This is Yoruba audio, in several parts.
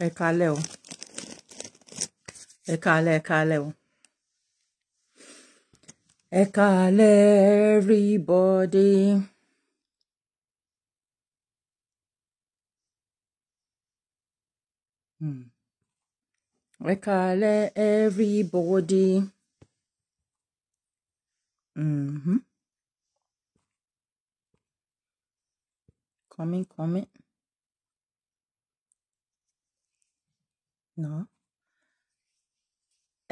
Ẹ káalẹ́ o. Ẹ káalẹ́, ẹ káalẹ́ o. Ẹ káalẹ́ everybody. Ẹ káalẹ́ everybody. Coming. No.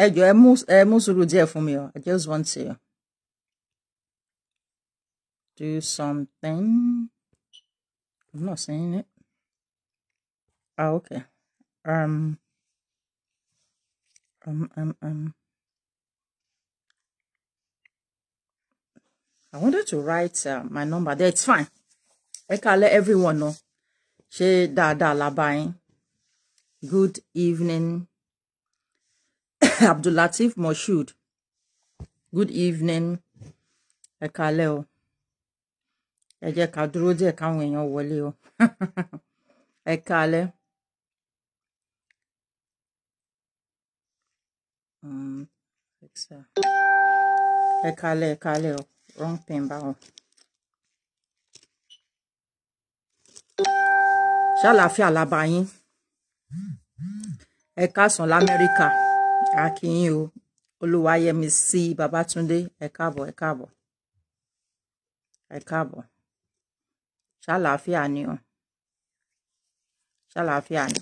Ẹ jọ̀ọ́ ẹ mú sùúrù díẹ̀ fún mi o. I just want to do something. I'm not saying it. Oh, okay. I wanted to write my number there. It's fine. Ẹ káalẹ́ everyone no. Ṣé dáadáa la bá yín. Good evening. Abdulatif Moshood. Good evening. Ẹ káalẹ́ o. Ẹ jẹ́ ká dúró díẹ̀ káwọn èèyàn wọlé o. Ẹ káalẹ́. Ẹ káalẹ́ o. Wrong pen báwo. Ṣàlàáfíà la bá yín. Ẹ káàsán l'Amẹ́ríkà. A kí yín o. Olúwayẹmísí Babátúndé. Ẹ káàbọ̀. Ẹ káàbọ̀. Ṣàlàáfíà ni o. Ṣàlàáfíà ni.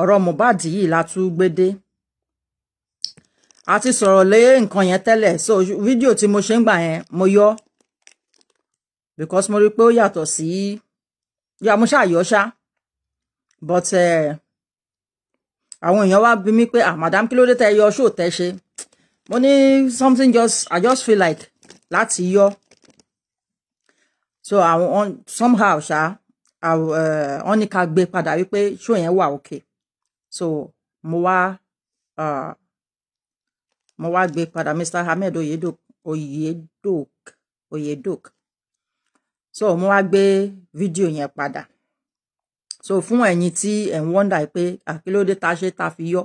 Ọ̀rọ̀ Mohbad yìí la tún gbé dé. A ti sọ̀rọ̀ lé nǹkan yẹn tẹ́lẹ̀. So fídíò tí mo ṣe ń gbà yẹn mo yọ because mo rí pé ó yàtọ̀ sí mo ṣàyọ ṣá but àwọn èèyàn wá bí mi pé madam kí ló dé tẹ́ yọ show tẹ́ ṣe. Mo ní something I just feel like láti yọ. So àwọn somehow ṣá wọ́n ní ká gbé padà wípé show yẹn wà okay. So mo wá gbé padà Mr. Ahmed Oyedok. So mo wá gbé fídíò yẹn padà. So fún ẹ̀yin tí ẹ̀ ń wonder pé kí ló dé tá ṣe tá fi yọ.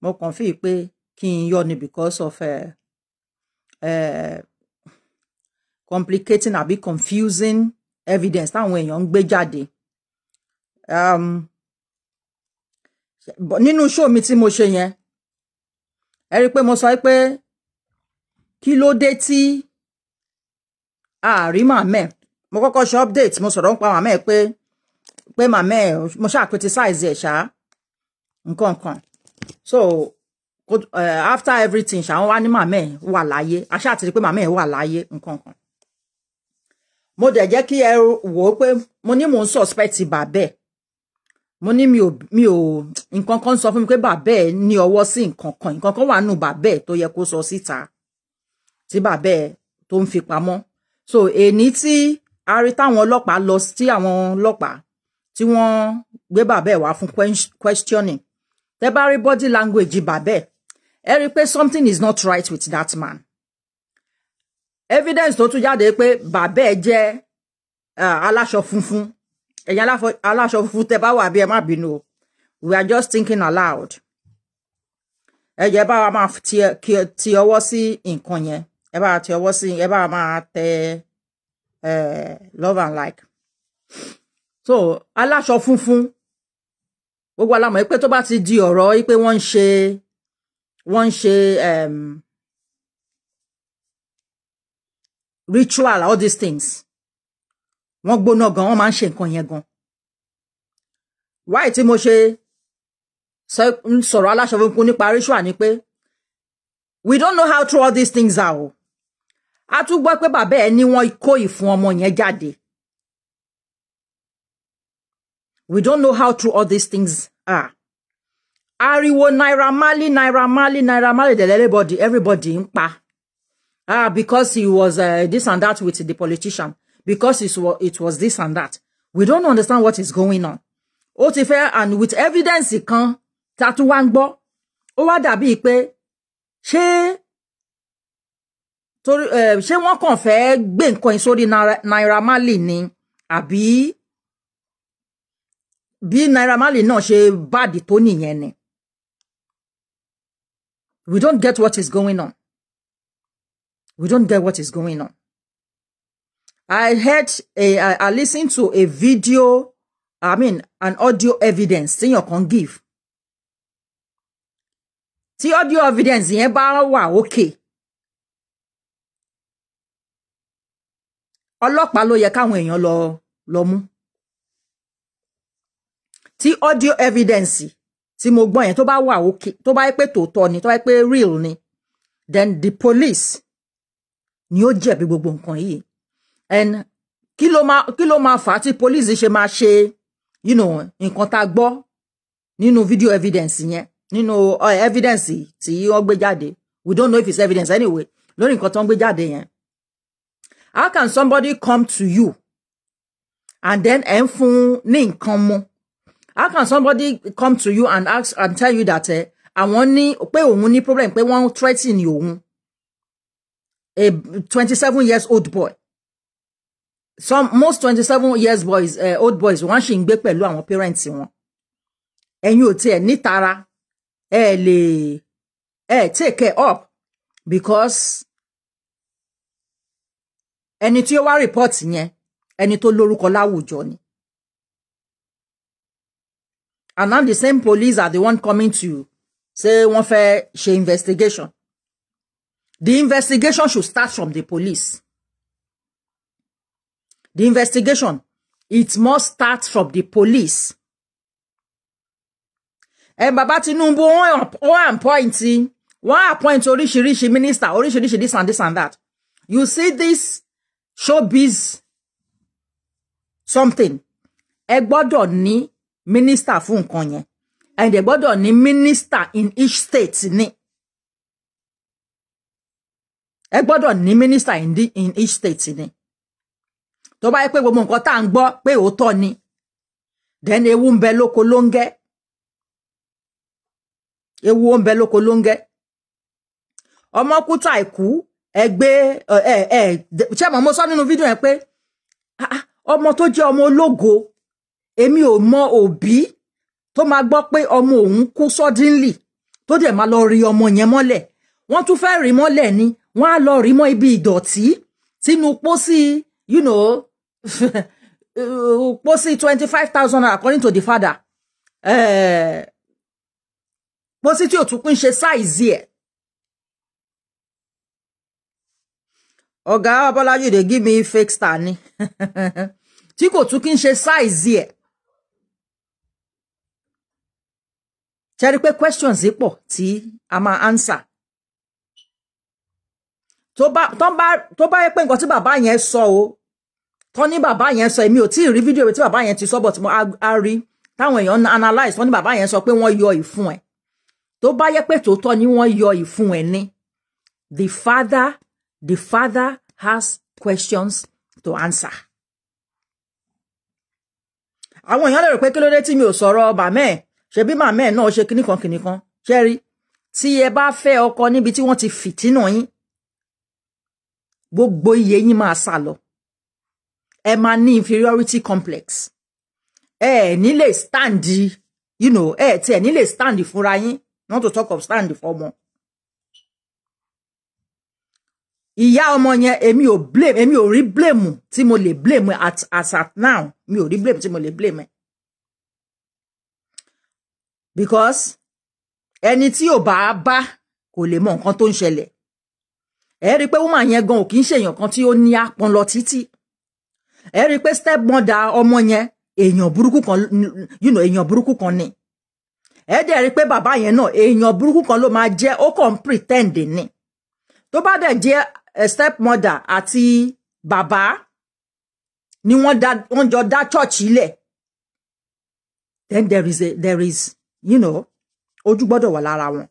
Mo kàn fi pé kí n yọ ni because of complicating àbí confusing evidence táwọn èèyàn ń gbé jáde. Nínú show mi tí mo ṣe yẹn ẹ rí pé mo sọ pé kí ló dé tí àárí màmẹ́ mo kọ́kọ́ ṣe update mo sọ̀rọ̀ nípa màmẹ́ pé màmẹ́ mo ṣáà criticize ẹ̀ ṣá nǹkan. So after everything ṣá wọ́n wá ní màmẹ́ wà láyé aṣá àti rí pé màmẹ́ wà láyé nǹkan. Mo dẹ̀ jẹ́ kí ẹ wò ó pé mo ní mò ń suspect bàbẹ́ mo ní mi ò nǹkan kan sọ fún mi pé bàbẹ́ ní ọwọ́ sí nǹkan kan wà nù bàbẹ́ tó yẹ kó sọ síta tí bàbẹ́ tó ń fi pamọ́. So èní tí a rí táwọn ọlọ́pàá lọ sí àwọn ọlọ́pàá tí wọ́n gbé bàbẹ́ wá fún questioning tẹ́ bá rí body language bàbẹ́ ẹ rí pé something is not right with that man. Evidence tó tún jáde pé bàbẹ́ jẹ́ aláṣọ funfun ẹ̀yin aláṣọ funfun tẹ́ bá wà bí ẹ má bínú o. We are just thinking aloud. Ẹ jẹ́ bá wa máa ti ọwọ́ sí nǹkan yẹn. Ẹ bá ti ọwọ́ sí ẹ bá máa tẹ love and like. So aláṣọ funfun gbogbo alámọ̀ pé tó bá ti di ọ̀rọ̀ pé wọ́n ń ṣe ritual all these things wọ́n gbóná gan wọ́n máa ń ṣe nǹkan yẹn gan. Why tí mo ṣe sọ̀rọ̀ aláṣọ funfun nípa ritual ni pé we don't know how true all these things are. A tún gbọ́ pé bàbá ẹ̀ ní wọ́n kó ìfun ọmọ yẹn jáde. We don't know how true all these things are. Ariwo Naira Marley del everybody ń pa. Because he was this and that with the politician. Because it was this and that. We don't understand what is going on. Ó ti fẹ́ and with evidence kan tá tún wá ń gbọ́. Ó wá dàbí pé ṣé wọ́n kàn fẹ́ gbé nǹkan sórí Naira Marley ni àbí bí Naira Marley náà ṣe bad tó nìyẹn ni. We don't get what is going on. We don't get what is going on. I listened to a video, an audio evidence tí yàn kan give. Tí audio evidence yẹn bá wà okay. Ọlọ́pàá ló yẹ káwọn èèyàn lọ mú. Tí audio evidence tí mo gbọ́ yẹn tó bá wà okay, tó bá pé tòótọ́ ni, tó bá pé real ni, then the police ni ó jẹ̀bi gbogbo nǹkan yìí. And kí ló máa fà tí police ṣe máa ṣe, nǹkan tá gbọ́ nínú video evidence yẹn, nínú evidence tí wọ́n gbé jáde. We don't know if it's evidence anyway. Lórí nǹkan tó ń gbé jáde yẹn. How can somebody come to you and then fún ní nǹkan mu? How can somebody come to you and ask and tell you that àwọn ní pé òun ní problem, pé wọ́n threaten òun? A 27 years old boy. Most 27 years old boys wọ́n ṣì ń gbé pẹ̀lú àwọn parents wọn. Ẹ̀yin ò tiẹ̀ ní tara take care up because ẹni tí ó wá report yẹn ẹni tó lórúkọ láwùjọ ni. And now the same police are the one coming to say wọ́n fẹ́ ṣe investigation. The investigation should start from the police. The investigation, it must start from the police. Baba Tinubu wọ́n appoint oríṣiríṣi minister, oríṣiríṣi this and that. You see this showbiz something. Ẹ gbọ́dọ̀ ní minister fún nǹkan yẹn. And ẹ gbọ́dọ̀ ní minister in each state ni. Ẹ gbọ́dọ̀ ní minister in each state ni. Tó bá yẹ pé gbogbo nǹkan tá ń gbọ́ pé òótọ́ ni, then ewu ń bẹ lóko lóńgẹ́. Ewu ń bẹ lóko lóńgẹ́. Ọmọ kúta ìkú ẹgbẹ́ ṣé mo sọ nínú fídíò yẹn pé ọmọ tó jẹ́ ọmọ ológo, èmi ò mọ òbí tó máa gbọ́ pé ọmọ òun kú suddenly tó dẹ̀ máa lọ rí ọmọ yẹn mọ́lẹ̀. Wọ́n tún fẹ́ rí mọ́lẹ̀ ni, wọ́n á lọ rí mọ́ ibi ìdọ̀tí sínú pósí, pósí 25,000 naira according to the father. Pósí tí ò tún kún ṣe size ẹ̀. Ọ̀gá Abọ́lájí dey give me fake star ni. Tí kò tún kí ń ṣe size ẹ̀. Ṣé rí pé questions pọ̀ tí a máa answer. Tó bá yẹ pé nǹkan tí bàbá yẹn sọ o, tó ní bàbá yẹn sọ, èmi ò tí ì rí fídíò tí bàbá yẹn ti sọ, but mo á rí táwọn èèyàn analyze, wọ́n ní bàbá yẹn sọ pé wọ́n yọ ìfun ẹ̀. Tó bá yẹ pé tòótọ́ ni wọ́n yọ ìfun ẹ̀ ni, the father has questions to answer. Àwọn èèyàn lè rò pé kí ló dé tí mi ò sọ̀rọ̀ màmẹ́, ṣebí màmẹ́ náà ṣe kíníkan. Ṣẹ́rí, tí ẹ bá fẹ́ ọkọ níbi tí wọ́n ti fìtínà yín, gbogbo iye yín máa sá lọ. Ẹ máa ní inferiority complex. Ẹ ní lè stand, ẹ tí ẹ ní lè stand fúnra yín, not to talk of stand for ọmọ. Ìyá ọmọ yẹn èmi ò rí blame tí mo lè blame as at now. Mi ò rí blame tí mo lè blame. Because ẹni tí ò bá kò lè mọ nǹkan tó ń ṣẹlẹ̀. Ẹ rí pé woman yẹn gan ò kì í ṣe èèyàn kan tí ó ní àpọ́n lọ títí. Ẹ rí pé step mother ọmọ yẹn èèyàn burúkú kan, èèyàn burúkú kan ni. Ẹ dẹ̀ rí pé bàbá yẹn náà èèyàn burúkú kan ló máa jẹ́, ó kàn pretend ni. Tó bá dẹ̀ jẹ́ step mother àti bàbá ni wọ́n jọ dá church ilẹ̀, then there is ojú gbọ́dọ̀ wà lára wọn.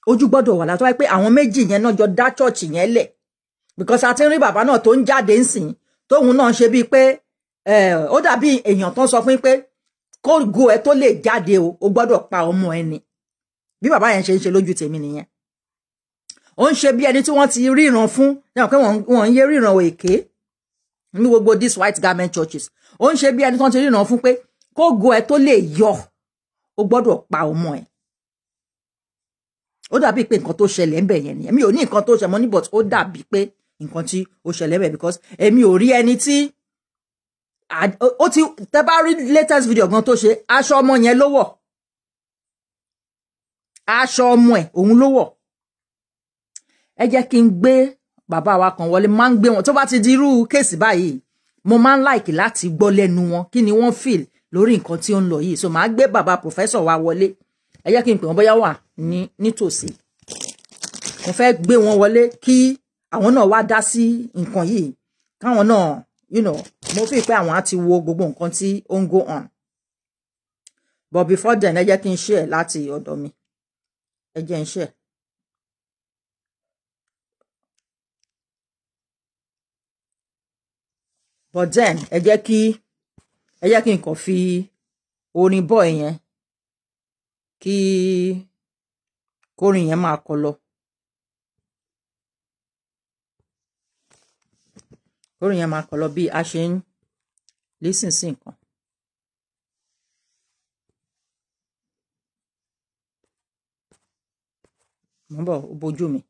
Ojú gbọ́dọ̀ wà lára tó wáyé pé àwọn méjì yẹn náà jọ dá church yẹn lẹ̀. Because a ti rí bàbá náà tó ń jáde ńsìn, tóun náà ṣe bíi pé ó dàbí èèyàn tó ń sọ fún pé kó go ẹ tó lè jáde o gbọ́dọ̀ pa ọmọ ẹni. Bí bàbá yẹn ṣe ń ṣe lójú tèmi nìyẹn. Ó ń ṣe bí ẹni tí wọ́n ti ríran fún, pé wọ́n ń yé ríran èké. ní gbogbo this white garment churches ó ń ṣe bí ẹni tó ń ti ríran fún pé kó go ẹ tó lè yọ ó gbọ́dọ̀ pa ọmọ ẹ̀ ó dàbí pé nǹkan tó ṣẹlẹ̀ ńbẹ̀ yẹn ni èmi ò ní nǹkan tó ṣẹlẹ̀ mọ́ ní but ó dàbí pé nǹkan tí ó ṣẹlẹ̀ ńbẹ̀ because èmi ò rí ẹni tí ó ti tẹ́ bá rí latest video gan tó ṣe aṣọ ọmọ yẹn ló wọ̀ aṣọ ọmọ ẹ̀ òun ló wọ̀ ẹ jẹ́ kí n gbé bàbá wa kan wọlé máa ń gbé wọn tó bá ti di irú kéèsì báyìí mo máa ń like láti gbọ́ lẹ́nu wọn kí ni wọ́n feel lórí nǹkan tí ó ń lọ yìí so màá gbé bàbá professor wa wọlé ẹ jẹ́ kí n pè wọ́n bóyá wà nítòsí mo fẹ́ gbé wọn wọlé kí àwọn náà wá dá sí nǹkan yìí káwọn náà mo fi pé àwọn á ti wo gbogbo nǹkan tí ó ń go on but before then ẹ jẹ́ kí n share láti ọ̀dọ̀ mi ẹ jẹ́ n share. But then ẹ jẹ́ kí n kàn fi orin boy yẹn kí kórin yẹn máa kọ lọ kórin yẹn máa kọ lọ bí a ṣe ń listen sí nǹkan. mo ń bọ̀ ó bójú mi.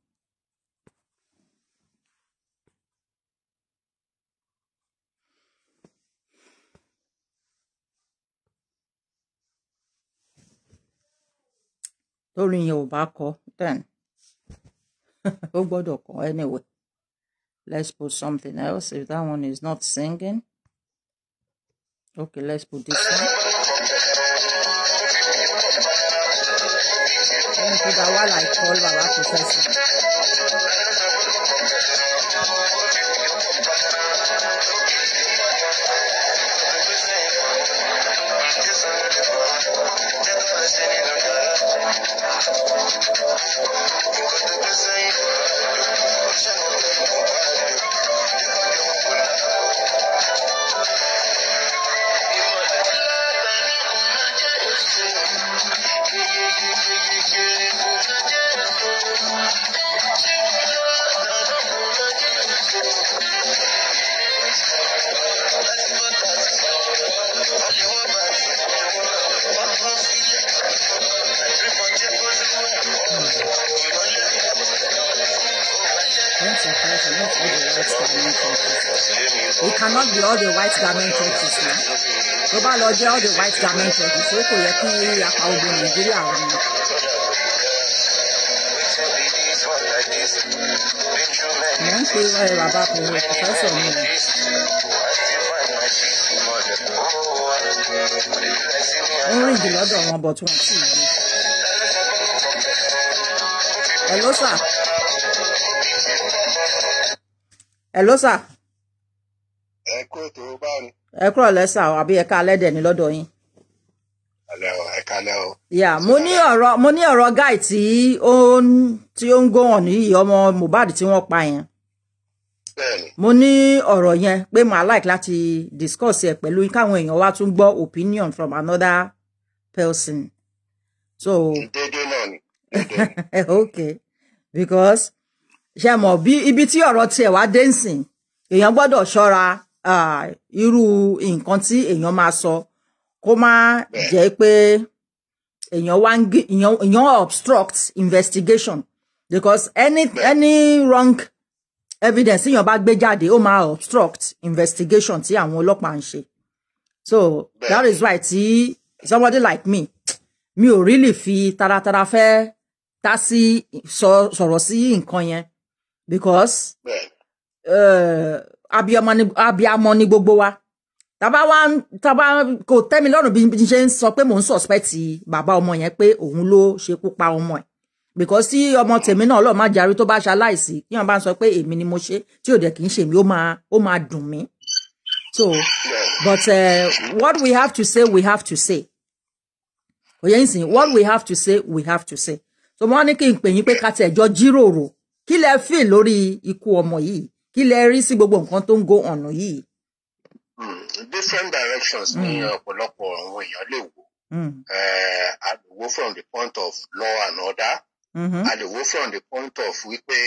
Torí yẹn ò bá kọ then ó gbọ́dọ̀ kọ anyway. Let's put something else if that one is not singing. Okay, let's put this one. Let me put that while I call Baba Professor. It cannot be all the white garment churches now. Global Lodge, all the white garment churches. So kò yẹ kí apá ogun Nàìjíríà wọn ni. Mo ń pe bàbá professor mi. Ó ń rìn jù lọ́dọ̀ wọn but wọ́n ti gbé. Hello sir. Hello sir. Ẹ kúrò lẹ́sà àbí ẹ̀ka alẹ́dẹ̀ ní lọ́dọ̀ yín. Yeah, mo ní ọ̀rọ̀ guy tí ó ń go on yìí ọmọ Mohbad tí wọ́n pa yẹn. Mo ní ọ̀rọ̀ yẹn pé màá like láti discuss ẹ̀ pẹ̀lú káwọn èèyàn wá tún gbọ́ opinion from another person. So okay, because ṣe mọ̀ bí ibi tí ọ̀rọ̀ tiẹ̀ wá dé nsìn èèyàn gbọ́dọ̀ ṣọ́ra irú nǹkan tí èèyàn máa sọ kó má jẹ́ pé èèyàn obstruct investigation because any wrong evidence èèyàn bá gbé jáde ó máa obstruct investigation tí àwọn ọlọ́pàá ń ṣe so that is why tí somebody like me mi ò really fi taratara fẹ́ tá sí sọ̀rọ̀ sí nǹkan yẹn because abiyamọ ni gbogbo wa tàbá kò tẹ́mi lọ́rùn bí ṣe ń sọ pé mò ń suspect bàbá ọmọ yẹn pé òun ló ṣekú pa ọmọ ẹ̀ because tí ọmọ tèmi náà lọ́ọ́ má jarí tó bá ṣaláìsí kí wọ́n bá ń sọ pé èmi ni mo ṣe tí ò dẹ̀ kì í ṣe mi ó máa dùn mí so but what we have to say we have to say òye ń sìn what we have to say we have to say so mo ní kí n pè yín pé ká tẹ̀ jọ jíròrò kí lẹ feel lórí ikú ọmọ yìí kí lẹ rí sí gbogbo nǹkan tó ń go on yìí. Different directions ní ọ̀pọ̀lọpọ̀ àwọn èèyàn lè wò. A lè wò from the point of law and order. A lè wò from the point of wípé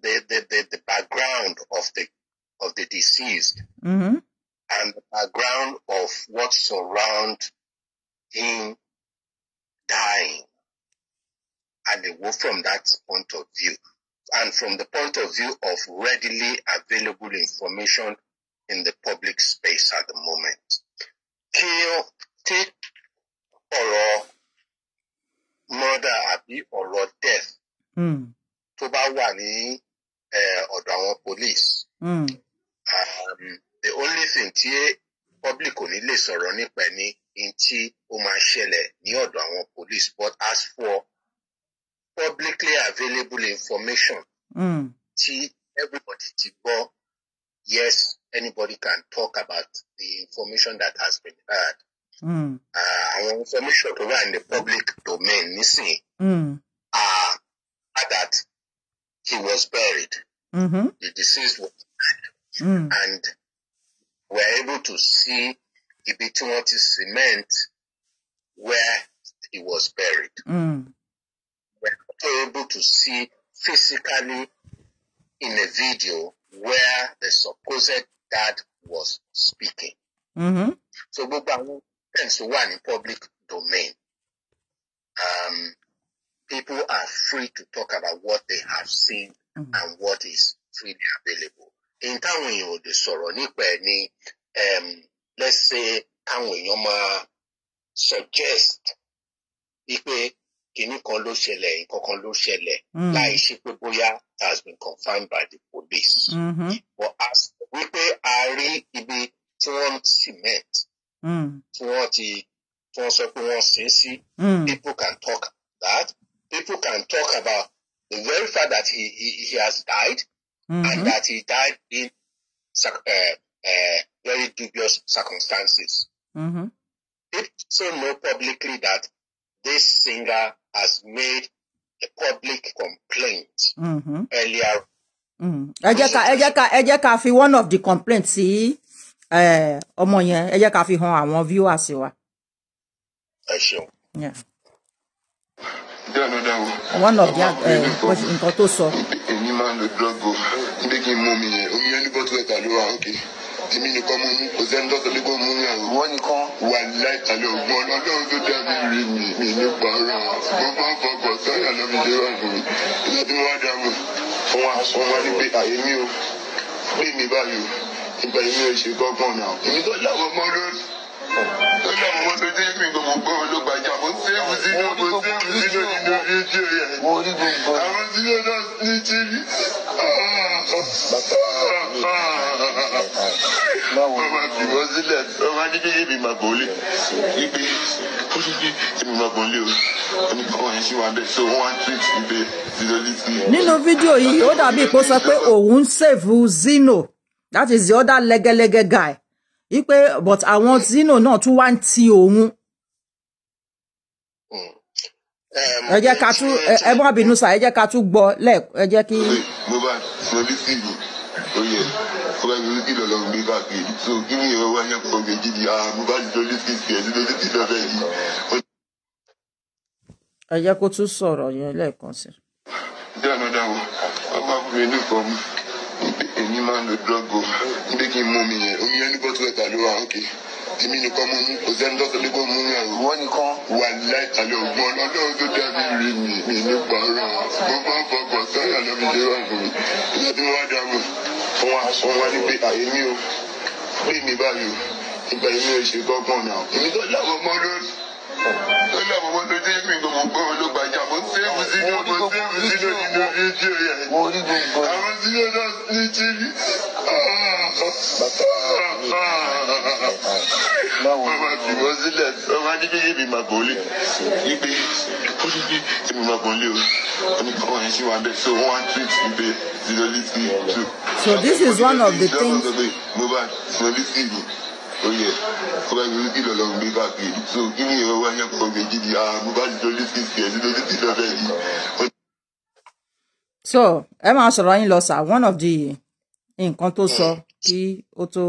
the background of the deceased Mm-hmm. and the background of what surrounds him dying, and they work from that point of view, and from the point of view of readily available information in the public space at the moment. Take ọ̀rọ̀ murder àbí ọ̀rọ̀ death tó bá wà ní ọ̀dọ̀ àwọn police. The only thing tí public ò ní lè sọ̀rọ̀ nípa ní tí ó máa ṣẹlẹ̀ ní ọ̀dọ̀ àwọn police, but as for publicly available information tí everybody ti gbọ́, yes, anybody can talk about the information that has been heard. Our information to in the public domain nísìnyí that he was buried. The deceased was buried. And we're able to see ibi tí wọ́n ti cement where he was buried. We're also able to see physically in a video where the supposed dad was speaking. So gbogbo àwọn things wà in public domain. People are free to talk about what they have seen and what is freely available. In táwọn èèyàn ò lè sọ̀rọ̀ nípa ẹ̀ ní, let's say táwọn èèyàn máa suggest wípé kìíní kan ló ṣẹlẹ̀, nǹkan kan ló ṣẹlẹ̀, láì ṣe pé bóyá has been confirmed by the police. But as wípé a rí ibi tí wọ́n cement, tí wọ́n sọ pé wọ́n sin sí, people can talk about that. People can talk about the very fact that he has died, and that he died in very dubious circumstances. People also know publicly that this singer has made a public complaint earlier. Ẹ jẹ́ ká fi one of the complaints sí ọmọ yẹn, ẹ jẹ́ ká fi hàn àwọn viewers wa. Ẹ ṣeun. Yeah. One of the nǹkan tó sọ. Èmi máa ń lo drug o, níbi kí n mú mi yẹn, omi ẹni bọ́tú ẹ̀ta ló wà ókè. Èmi nìkan mú mi, kò sẹ́ni tọ́tọ̀ lé kó mú mi àrùn. Wọ́n nìkan wà láìtàlẹ̀ ògbọ́n ọlọ́run tó dábì rí mi ní pààrọ̀. Mo máa ń fọkàn sọ́yà lọ́bi dé wà fún mi. Ìgbà tí mo wá dá mọ̀, wọ́n wá ní pé àyèmí o, pé mi báyìí o, ìgbà èmi ò ṣe gbọ́gbọ́n náà. Èmi tó láwọn ọmọ lórí. Tó láwọn ọmọ tó dé mi gbogbo ló gbàjà, mo sẹ́ẹ̀bù sínú nínú fídíò yẹn. Àwọn sínú náà ní jírí. Ọmọ àbíwọ́ sílẹ̀, ọmọ adídéyé mi máa bọ̀ lé. Ibi ó ṣe kí èmi máa bọ̀ lé o. Ẹni kan wọ̀nyí sí wa bẹ́ẹ̀, so wọ́n á tweet ibẹ̀ sílọ́lítì. Nínú fídíò yìí, ó dàbí ìpò sọ pé òun save Zino. That is the other lẹ́gẹ́lẹ́gẹ́ guy. Ipe, but àwọn Zino náà tún wá ń ti òun. Ẹ jẹ́ ká tún ẹ má bínú sá, ẹ jẹ́ ká tún gbọ́ ẹ jẹ́ kí. MOHBAD sílọ́lítì yìí, ó yẹ. Ọba ìwé kí lọ́lọ́ gbé káàkiri. So kí ni ìwọ wáyé pọ̀ méjì ni MOHBAD sílọ́lítì sí ẹ̀ sílọ́lítì lọ́fẹ̀ yìí. Ẹ jẹ́ kó tún sọ̀rọ̀ yẹn lẹ́ẹ̀kan sí. Jẹ́ ànádà wo, ọba fún mi nìkan mú. Èmi máa ń lo drug o, níbi kí n mú mi yẹn, omi ẹni bọ́tú ẹ̀ta ló wà ókè. Èmi nìkan mú mi, kò sẹ́ni tọ́tọ̀ lé kó mú mi àrùn. Wọ́n nìkan wà láìtàlẹ̀ ògbọ́n ọlọ́run tó dábì rí mi ní pààrọ̀. Mo máa ń fọkàn sọ́yà lọ́bi dé wà fún mi. Ìgbà tí mo wá dá mọ̀, wọ́n wá ní pé àyèmí o, pé mi báyìí o, ìgbà èmi ò ṣe gbọ́gbọ́n náà. Èmi tó láwọn ọmọ lórí. Tó láwọn ọmọ tó dé mi gbogbo ló gbàjà, mo sẹ́ẹ̀bù sínú nínú fídíò yẹn. Àwọn sínú náà ní jírí. Ọmọ àbíwọ́ sílẹ̀, ọmọ adídéyé mi máa bọ̀ lé. Ibi ó ṣe kí èmi máa bọ̀ lé o. Ẹni kan wọ̀nyí sí wa bẹ́ẹ̀, so wọ́n á tweet ibẹ̀ sílọ́lítì too. So this is one of the things. MOHBAD sílọ́lítì yìí, ó yẹ. Ọba ìwé kí lọ́lọ́ gbé káàkiri. So kí ni ìwọ wáyé pọ̀ méjì ni MOHBAD sílọ́lítì sí ẹ̀ sílọ́lítì lọ́fẹ̀ yìí. So ẹ máa sọ̀rọ̀ yín lọ sà, one of the nǹkan tó sọ kí ó tó.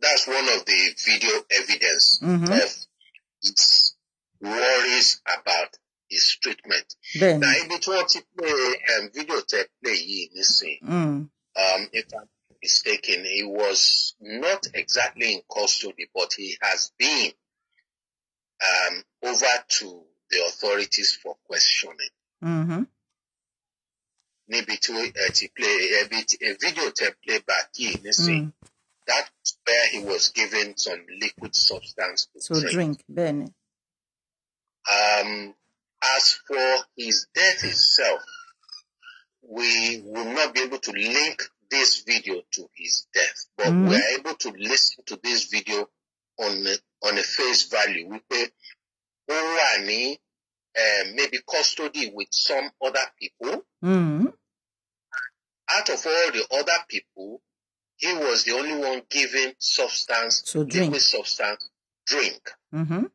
That's one of the video evidence of its worries about his treatment. Then. Now, if it wants to play video tape play missing. If I'm mistaken, he was not exactly in custody, but he has been over to the authorities for questioning. Maybe to play a video tape playback missing. That's where he was given some liquid substance to drink. Benny. As for his death itself, we will not be able to link this video to his death, but we are able to listen to this video on a face value. We pay maybe custody with some other people. Out of all the other people, he was the only one given substance, liquid substance, drink. And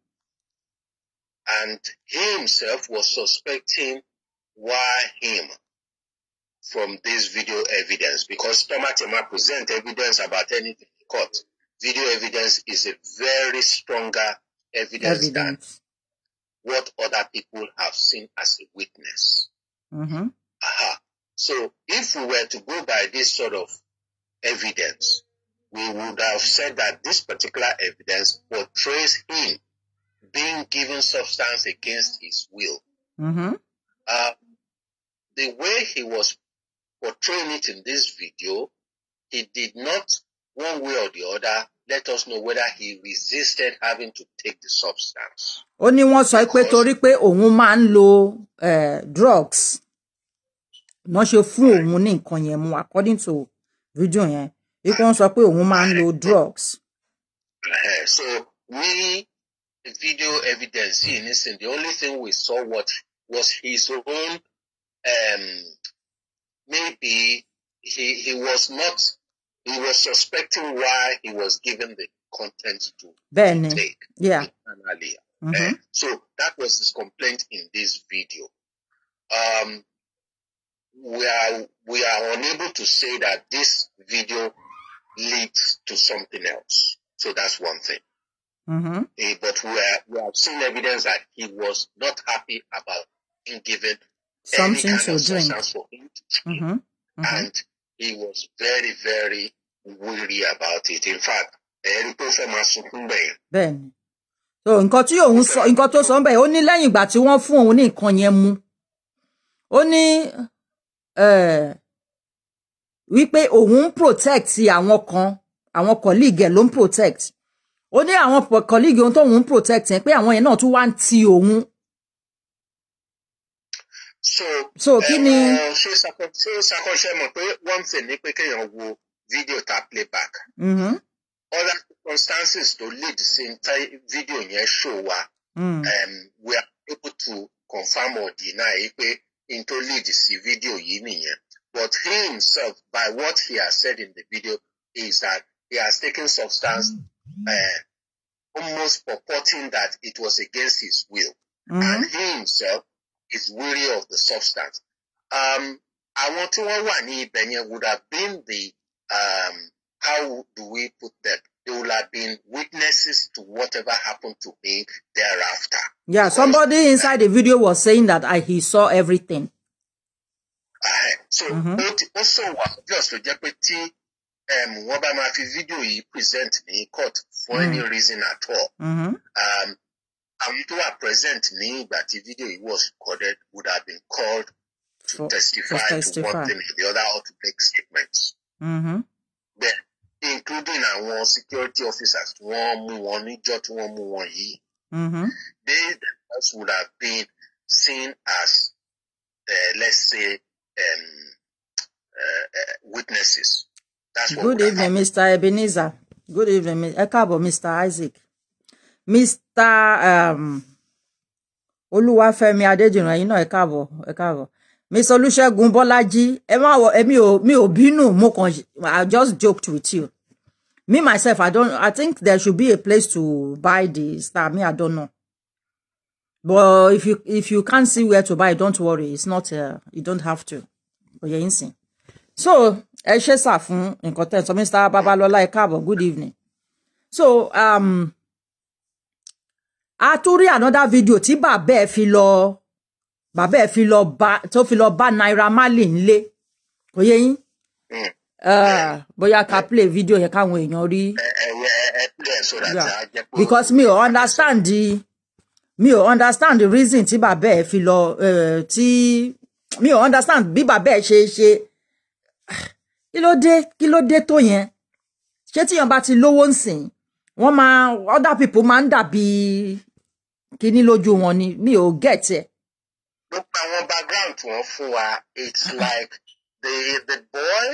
he himself was suspecting why him from this video evidence, because Tomatema present evidence about anything in court. Video evidence is a very stronger evidence than what other people have seen as a witness. So if we were to go by this sort of evidence, we would have said that this particular evidence portrays him being given substance against his will. The way he was portraying it in this video, he did not, one way or the other, let us know whether he resisted having to take the substance. Only one sọ pé torí pé òun máa ń lo drugs. No ṣe fún òun ní nǹkan yẹn mú, according to video yẹn. He wọ́n sọ pé òun máa ń lo drugs. So we video evidence in this, the only thing we saw was his own maybe he was suspecting why he was given the content to take. Yeah. So that was his complaint in this video. We are unable to say that this video leads to something else. So that's one thing. But we have seen evidence that he was not happy about being given something any kind to of drink. substance for him to drink. And he was very, very weary about it. In fact, Ben. So nǹkan tí òun sọ, nǹkan tó sọ ńbẹ̀, ó ní lẹ́yìn ìgbà tí wọ́n fún òun ní nǹkan yẹn mu. Ó ní wípé òun protect àwọn kan, àwọn colleague ẹ̀ ló ń protect. Ó ní àwọn colleague ohun tó òun protect yẹn pé àwọn yẹn náà tún wá ń ti òun. So kí ni ṣé ṣàkọsẹ́ mọ̀ pé one thing ní pé kéèyàn wo video ta playback. Other circumstances to lead the same video yẹn show wa. We are able to confirm or deny pé into lead sí video yìí nìyẹn. But he himself, by what he has said in the video, is that he has taken substance almost purporting that it was against his will. And he himself is weary of the substance. Àwọn tí wọ́n wà ní ibẹ̀ yẹn would have been the, how do we put that? They would have been witnesses to whatever happened to me thereafter. Yeah, because somebody inside the video was saying that he saw everything. So also just to jẹ́ pé tí wọ́n bá máa fi video yìí present ní court for any reason at all. Àwọn tó wà present ní ìgbà tí video yìí was recorded would have been called to testify to one thing or the other or to make statements. Then, including our security officers, wọ́n mú wọn níjọ́ tí wọ́n mú wọn yìí. They themselves would have been seen as, let's say, witnesses. That's what Good evening, Mr. Ebenezer. Good evening, ẹ káàbọ̀, Mr. Isaac. Mr. Olúwafẹ́mi Adéjìran, yín náà ẹ káàbọ̀. Mr. Olúṣẹ́gun Bọ́lájí, mi ò bínú, I just joked with you. Me myself, I think there should be a place to buy the Star. I don't know. But if you can't see where to buy, don't worry. It's not, you don't have to. But you're insane. So, ẹ ṣé sà fún nǹkan tẹ́ sọ, Mr. Babalola, ẹ káàbọ̀, good evening. So, a tún rí another video tí bàbá ẹ̀ fi lọ bàbá ẹ̀ fi lọ bá Naira Marley ńlé kò yé yín bóyá ká play video yẹn káwọn èèyàn rí because mi ò understand the reason tí bàbá ẹ̀ fi lọ mi ò understand bí bàbá ẹ̀ ṣe kí ló dé tó yẹn ṣé tí yàn bá ti lówó nsìn wọ́n máa other people máa ń dàbí kíní lójú wọn ni mi ò get ẹ̀. Look, our background it's like the boy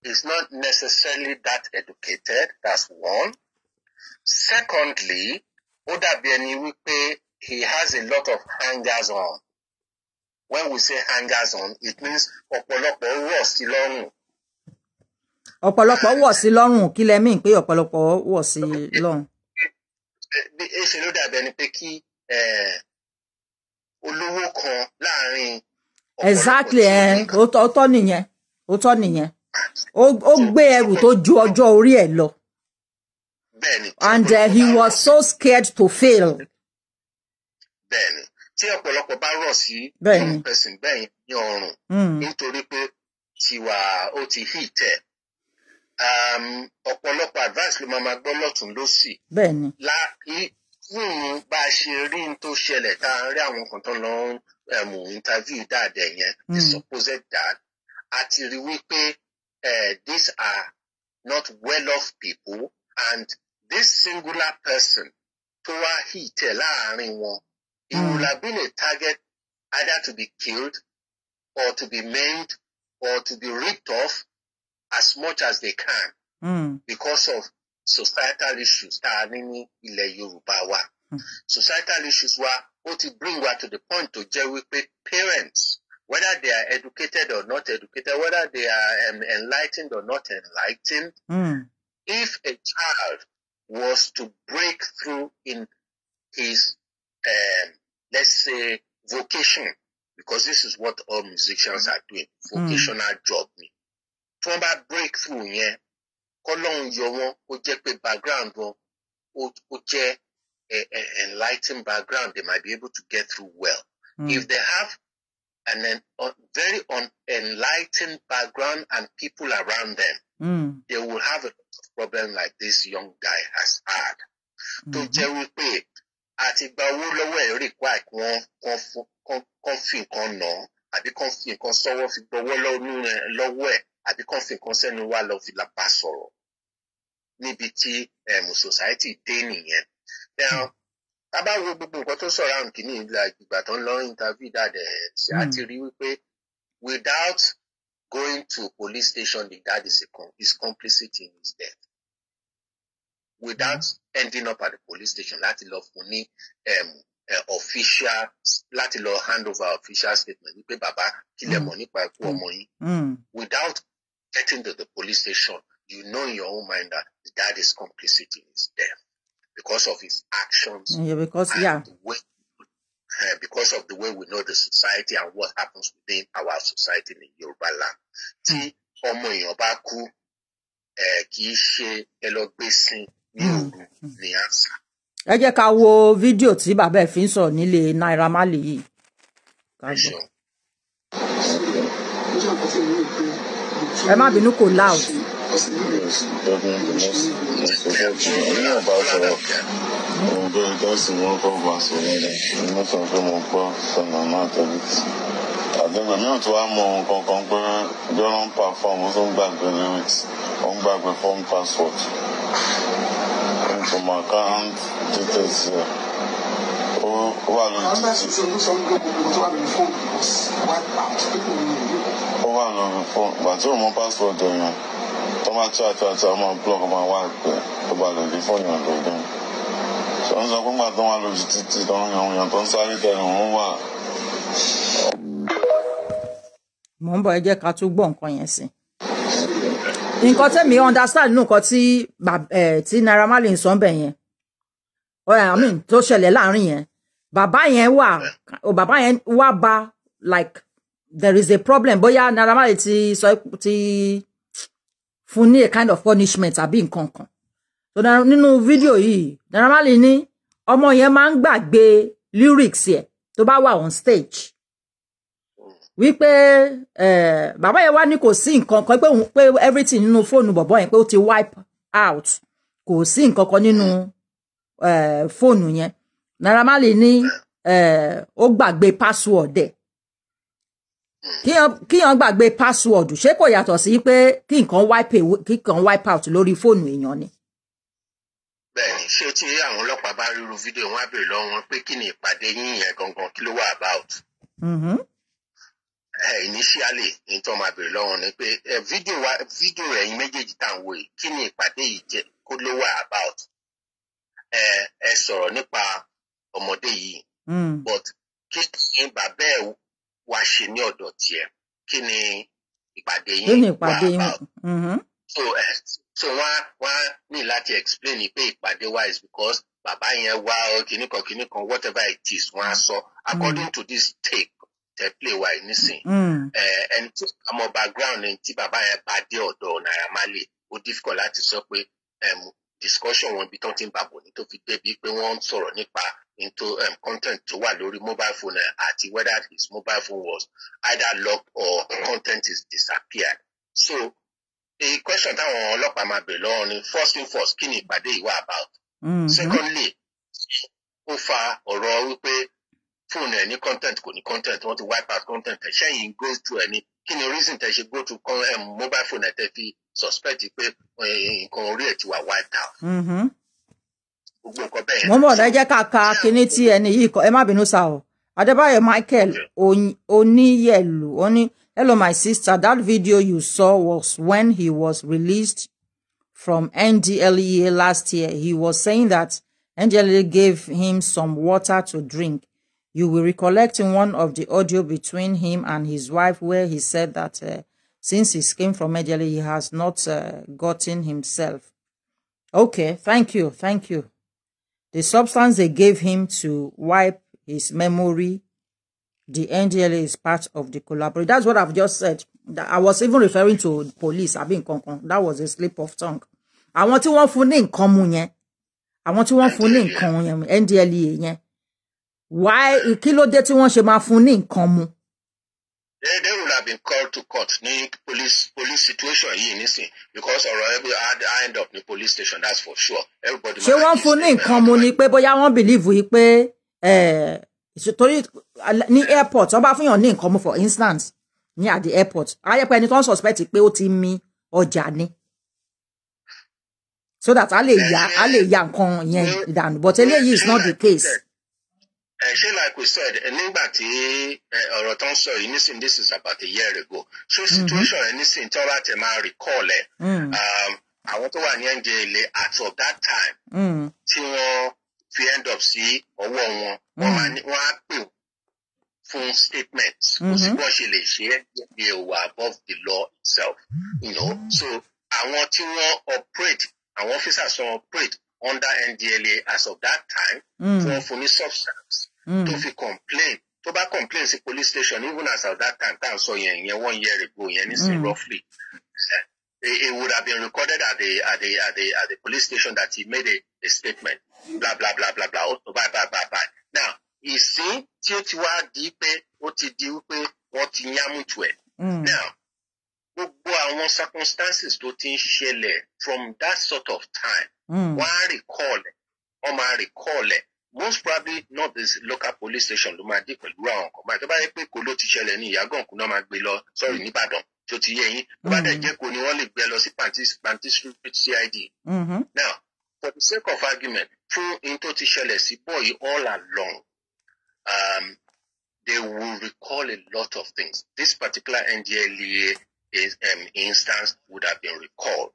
is not necessarily that educated. That's one. Secondly, he has a lot of hangers on. When we say hangers on, it means ọ̀pọ̀lọpọ̀ wọ̀ sí lọ́rùn. Ọ̀pọ̀lọpọ̀ wọ̀ sí lọ́rùn kí lẹ mean pé ọ̀pọ̀lọpọ̀ wọ̀ sí lọ́rùn. Èṣe ló dàbí ẹni pé kí olówó kan láàrin exactly òótọ́ nìyẹn ó gbé ẹrù tó ju ọjọ́ orí ẹ̀ lọ and he was so scared to fail. Bẹ́ẹ̀ni tí ọ̀pọ̀lọpọ̀ bá rọ̀ sí young person bẹ́ẹ̀ ní ọrùn nítorí pé ó ti hit ẹ̀ ọ̀pọ̀lọpọ̀ advice ló máa gbọ́ lọ́tún lósì. Bẹ́ẹ̀ni. Bá a ṣe rí n tó ṣẹlẹ̀ tá a rí àwọn kan tó lọ interview dáadẹ yẹn the supposed dad àti rí wípé these are not well-off people and this singular person tó wá hit ẹ̀ láàrin wọn it will have been a target either to be killed or to be maimed or to be ripped off as much as they can because of societal issues tá a ní ní ilẹ̀ Yorùbá wa. Societal issues wa ó ti bring wa to the point to jẹ́ wípé parents whether they are educated or not educated whether they are enlightened or not enlightened if a child was to break through in his let's say vocation because this is what all musicians are doing vocational job ni tí wọ́n bá break through yẹn kọ́lọ́hún yọ wọ́n ó jẹ́ pé background wọn ó jẹ́ enlightened background they might be able to get through well. If they have a very unenlightened background and people around them they will have a problem like this young guy has had. Tó jẹ́ wípé àti gba owó lọ́wọ́ ẹ̀ rí pa kán fi nǹkan nà àbí kán fi nǹkan sọ́wọ́ fi gbọ́wọ́ lọ́wọ́ ẹ̀ àbí kán fi nǹkan sẹ́nu wá lọ fi lápá sọ̀rọ̀ níbi tí society dé nìyẹn. Now tábà wo gbogbo nǹkan tó sọ̀rọ̀ àwọn kìíní ìgbà tó ń lọ interview dáadẹ̀ àti rí wípé without going to police station the dad is complicit in his death without ending up at the police station láti lọ fún ní official láti lọ hand over official statement wípé bàbá kí lẹ mọ̀ nípa ikú ọmọ yín without getting to the police station you know in your own mind that the dad is complicit in his death because of his actions because of the way we know the society and what happens within our society in Yoruba land. Tí ọmọ èèyàn bá kú kì í ṣe ẹlọgbẹ́sìn ní òru ní àṣà. Ẹ jẹ́ ká wo fídíò tí bàbá ẹ̀ fi ń sọ̀rọ̀ nílé Naira Marley yìí. Ẹ má bínú kò loud. Àdéhùn mi ò tún wá mọ nǹkan kan pé Jọ́lọ́n perform ó tún gbàgbé lyrics ó ń gbàgbé phone password into my account details here. Ó wà lórí títì. Ó wà lórí phone gbà tí ò mọ password èèyàn tó máa tí ọmọ block ọmọ wá pé tó bá lè rí fóònù yàn lóde. Ṣé wọ́n sọ pé ńgbà tó wà lójú títì tó ń yan èèyàn tó ń sáré tẹ̀lé wọn wà. Mo ń bọ̀ ẹ jẹ́ ká tún gbọ́ nǹkan yẹn sí. Nǹkan tẹ́mi understand nínú nǹkan tí Naira Marley ń sọ ń bẹ̀ yẹn. I mean tó ṣẹlẹ̀ láàrin yẹn. Bàbá yẹn wà bá like there is a problem bóyá Naira Marley ti fún ní a kind of punishment àbí nǹkan kan. So nínú fídíò yìí Naira Marley ní ọmọ yẹn máa ń gbàgbé lyrics yẹn tó bá wà on stage. wípé bàbá yẹn wá ní kò sí nǹkan kan pé everything nínú fóònù bọ̀bọ́ yẹn pé ó ti wipe out kò sí nǹkan kan nínú fóònù yẹn Naira Marley ní ó gbàgbé password ẹ̀ kíyàn gbàgbé password ṣé kò yàtọ̀ sí pé kí nǹkan wipe out lórí fóònù èèyàn ni. Bẹ́ẹ̀ni ṣé tí àwọn ọlọ́pàá bá ríru fídíò wọn á béèrè lọ́wọ́ wọn pé kí ni ìpàdé yín yẹn gangan kí ló wà about. Initially ní tó máa béèrè lọ́wọ́ ni pé fídíò ẹ̀yin méjèèjì tá à ń wò yìí kí ni ìpàdé yìí jẹ́ kó ló wà about. Ẹ sọ̀rọ̀ nípa ọmọdé yìí but kí ni bàbá ẹ̀ wá ṣe ní ọ̀dọ̀ tiẹ̀ kí ni ìpàdé yín wà about. So wọ́n ní láti explain pé ìpàdé wa is because bàbá yẹn wá kìnnìkan whatever it is wọ́n á sọ according to this tape tẹ play wa nísìn. Ẹni tí àmọ́ background ẹni tí bàbá yẹn bá dé ọ̀dọ̀ Naira Marley ó difficult láti sọ pé discussion wọn bí tán ti ń bàbò ní tó fi débi pé wọ́n ń sọ̀rọ̀ nípa into content tó wà lórí mobile phone àti whether his mobile phone was either locked or content is disappeared. So the question táwọn ọlọ́pàá máa bèèrè lọ́wọ́ ni first thing first kí ni ìpàdé yìí wà about. Secondly ó fa ọ̀rọ̀ wípé fóònù ẹ̀ ní content kò ní content wọ́n ti wipe out content ẹ̀ ṣẹ́yìn go through ẹ̀ ní kí ni reason tẹ̀ ṣe go through mobile phone ẹ̀ tẹ̀ fi suspect pé nǹkan orí ẹ̀ ti wà wiped out. Gbogbo nǹkan bẹ́ẹ̀. Mo mọ̀ ọ́ jẹ́ ká kíní tí ẹni yìí kọ ẹ má bínú sá o Adébáyọ̀ Michael Oníyẹ̀lú ó ní hello my sister, that video you saw was when he was released from NDLEA last year. He was saying that NDLEA gave him some water to drink. You will recollect in one of the audio between him and his wife where he said that since he came from NDLEA, he has not gotten himself. Okay, thank you. The substance they gave him to wipe his memory, the NDLEA is part of the collaboration. That's what I've just said. I was even referring to police. I've been that was a slip of tongue. I want to want fún ní nǹkan mu yẹn. I want to want fún ní nǹkan yẹn NDLEA yẹn. Why kí ló dé tí wọ́n ṣe máa fún ní nǹkan mu? They would have been called to court ní police situation yìí nísìn because I end up in the police station, that's for sure. Everybody. Ṣé wọ́n fún ní nǹkan mu ni pé bóyá wọ́n believe yìí pé torí ní airport wọ́n bá fún yàn ní nǹkan mu for instance ní at the airport ayẹpẹ ẹni tó ń suspect pé ó ti mì ọjà ni so that a lè ya nǹkan yẹn dànù but eléyìí is not the case. Ṣé like we said nígbà tí ọ̀rọ̀ tó ń sọ yìí nísìn this is about a year ago so situation ẹ̀ nísìn tí wọ́n bá tẹ̀ máa recall ẹ̀ àwọn tó wà ní NDLEA as of that time tí wọ́n fi end up sí ọwọ́ wọn wọ́n á pè fún statement kò sí bó ṣe lè ṣe they were above the law itself, you know. So àwọn tí wọ́n operate àwọn officers wọ́n operate under NDLEA as of that time fún ní substance tó fi complain tó bá complain sí police station even as of that time tá à ń sọ yẹn 1 year ago yẹn nísìn roughly it would have been recorded at the police station that he made a statement blah blah blah blah blah bye. Now ìsín tí ó ti wá di pé ó ti di wípé wọ́n ti yámùtù ẹ̀. Now gbogbo àwọn circumstances tó ti ń ṣẹlẹ̀ from that sort of time wọ́n á recall ẹ̀ wọ́n máa recall ẹ̀ most probably not this local police station ló máa dé pẹ̀lú àwọn kan báyìí tó bá yẹ pé kò ló ti ṣẹlẹ̀ ní Ìyágànkù náà máa gbé lọ sọ́rí nìbàdàn tó ti yé yín tó bá dẹ̀ jẹ́ kó ni wọ́n lè gbé lọ sí Panti Street CID. Now for the sake of argument fún in tó ti ṣẹlẹ̀ sí boy all along they will recall a lot of things. This particular NDLEA instance would have been recalled.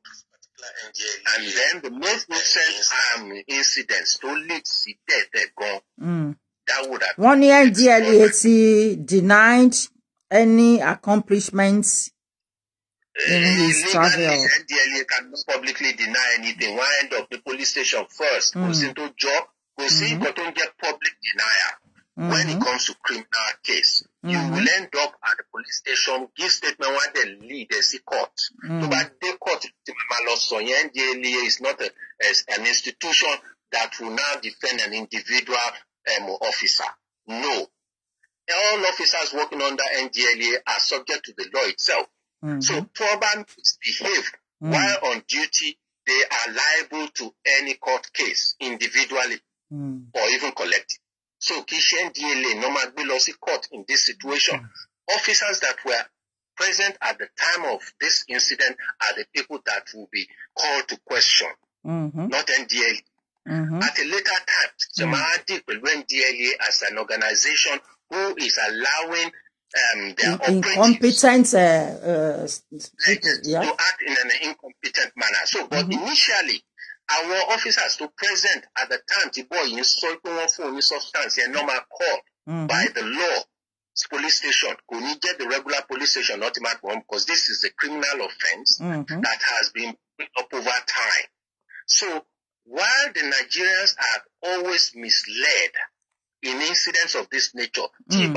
And then the most recent incidents to lead to death gone. That would have one year NDLEA denied any accomplishments in his travel. NDLEA cannot publicly deny anything. Why end up the police station first? Goes into job, goes see get public denial. When it comes to criminal case, you will end up at the police station, give statement when they lead the court. But the court, NDLEA is not an institution that will now defend an individual officer. No. all officers working under NDLEA are subject to the law itself. So probably misbehave while on duty, they are liable to any court case individually or even collectively. So Kishen DLA no magbilosi court in this situation. Officers that were present at the time of this incident are the people that will be called to question, not NDLEA. At a later time, Samadi will run DLA as an organization who is allowing their incompetent people, to act in an incompetent manner. So, but initially, our officers to present at the time, the boy in so substance and normal call by the law. Police station, could you get the regular police station, not one, because this is a criminal offense that has been put up over time. So while the Nigerians have always misled in incidents of this nature, if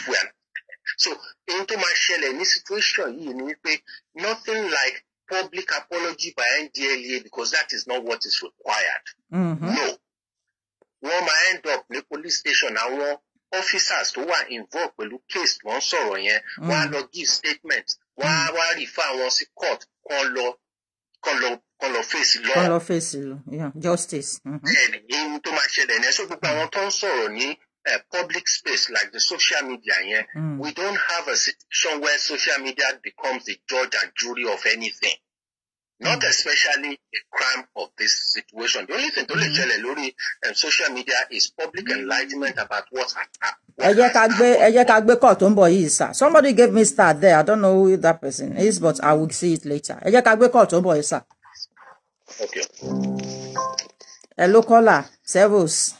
we are so into my shell in this situation, nothing like public apology by NDLEA, because that is not what is required. No. One might end up in the police station and officers who are involved with the case, one sorrow, one give statements, one refer one to court, call face law. Call face law, yeah, justice. Into my shell, and so we sorrow public space like the social media, we don't have a situation where social media becomes the judge and jury of anything. Not especially a crime of this situation. The only thing to Lori and social media is public enlightenment about what's happening. Somebody gave me start there. I don't know who that person is, but I will see it later. Okay. Hello, caller. Servus.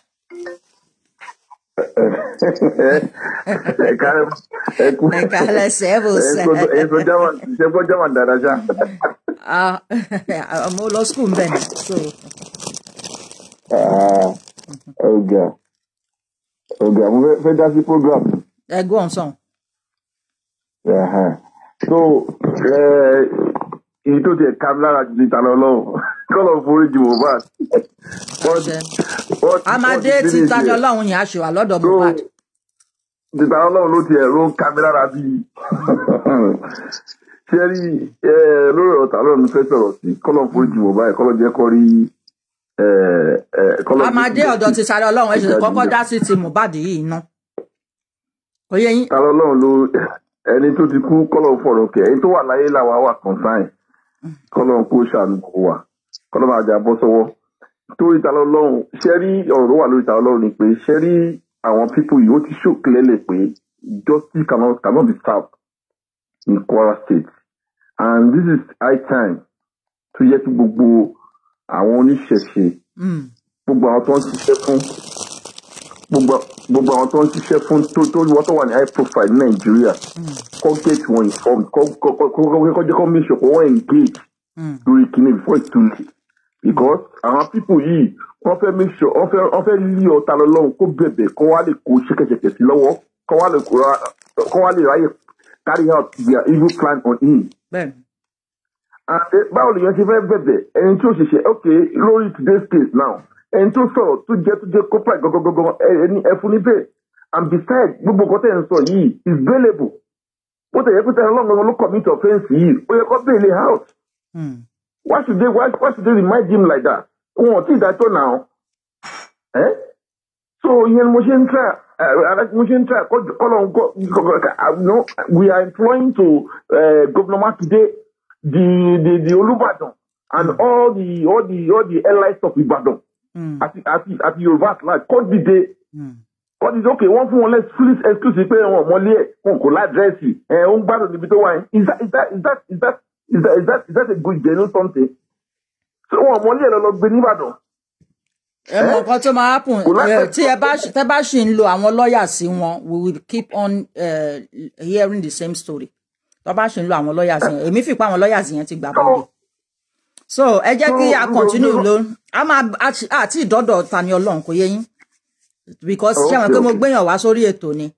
I'm all school then. So. Okay. That's the program. Go on, song. So, you told the camera at the Tanolo. Call of MOHBAD. I'm a date in Tanolo when you ask you a lot of MOHBAD. The Tanolo look here, roll camera at the Sherry, Lord, Talon, Festor, call of MOHBAD, call of Jacori. I'm a day or don't say along as a crocodile city MOHBAD, no. Talon, and into the cool color for okay, into what Laila was consigned. Color push and Goa. Color Jaboso. To it alone, Sherry or Roa alone, Sherry, I want people you to show clearly, justice cannot be stopped in Kwara State. And this is high time to get to Bubu. I want to share. Bubu, I want to share. Bubu, I want to share from total what one high profile in Nigeria. Come get one informed. Come make sure engage to it before it's too late. Because our people here, offer make sure, offer Leo Talon, go baby, Kowali, go shake lower, Kowali, carry out their evil plan on him. And Bauli, you have baby, and so she said, okay, roll it to this case now. And so to get go, any FUNIP. And besides, Bubokote and so he is valuable. What they put along on commit offense he we got bail house. Why should they remind him like that? Oh, see that now. So in motion try no, we are employing to government today the Olubadan and all the allies of Ibadan at your vast like could be day. What is okay? One for one less police exclusive pay on Moliere, on collage dressy, on bad on the bit of wine. Is that a good genuine something? So on Moliere log Benibado. What to happen? Tabashin lo and lawyers in one, we will keep on hearing the same story. Tabashin lo and lawyers in if you found lawyers in Tigba. So Ejaki I continue lo. I'm at Dodo Tani Olorun ko yeyin. Because she am ko mo gbeyan wa sórí ètò ni.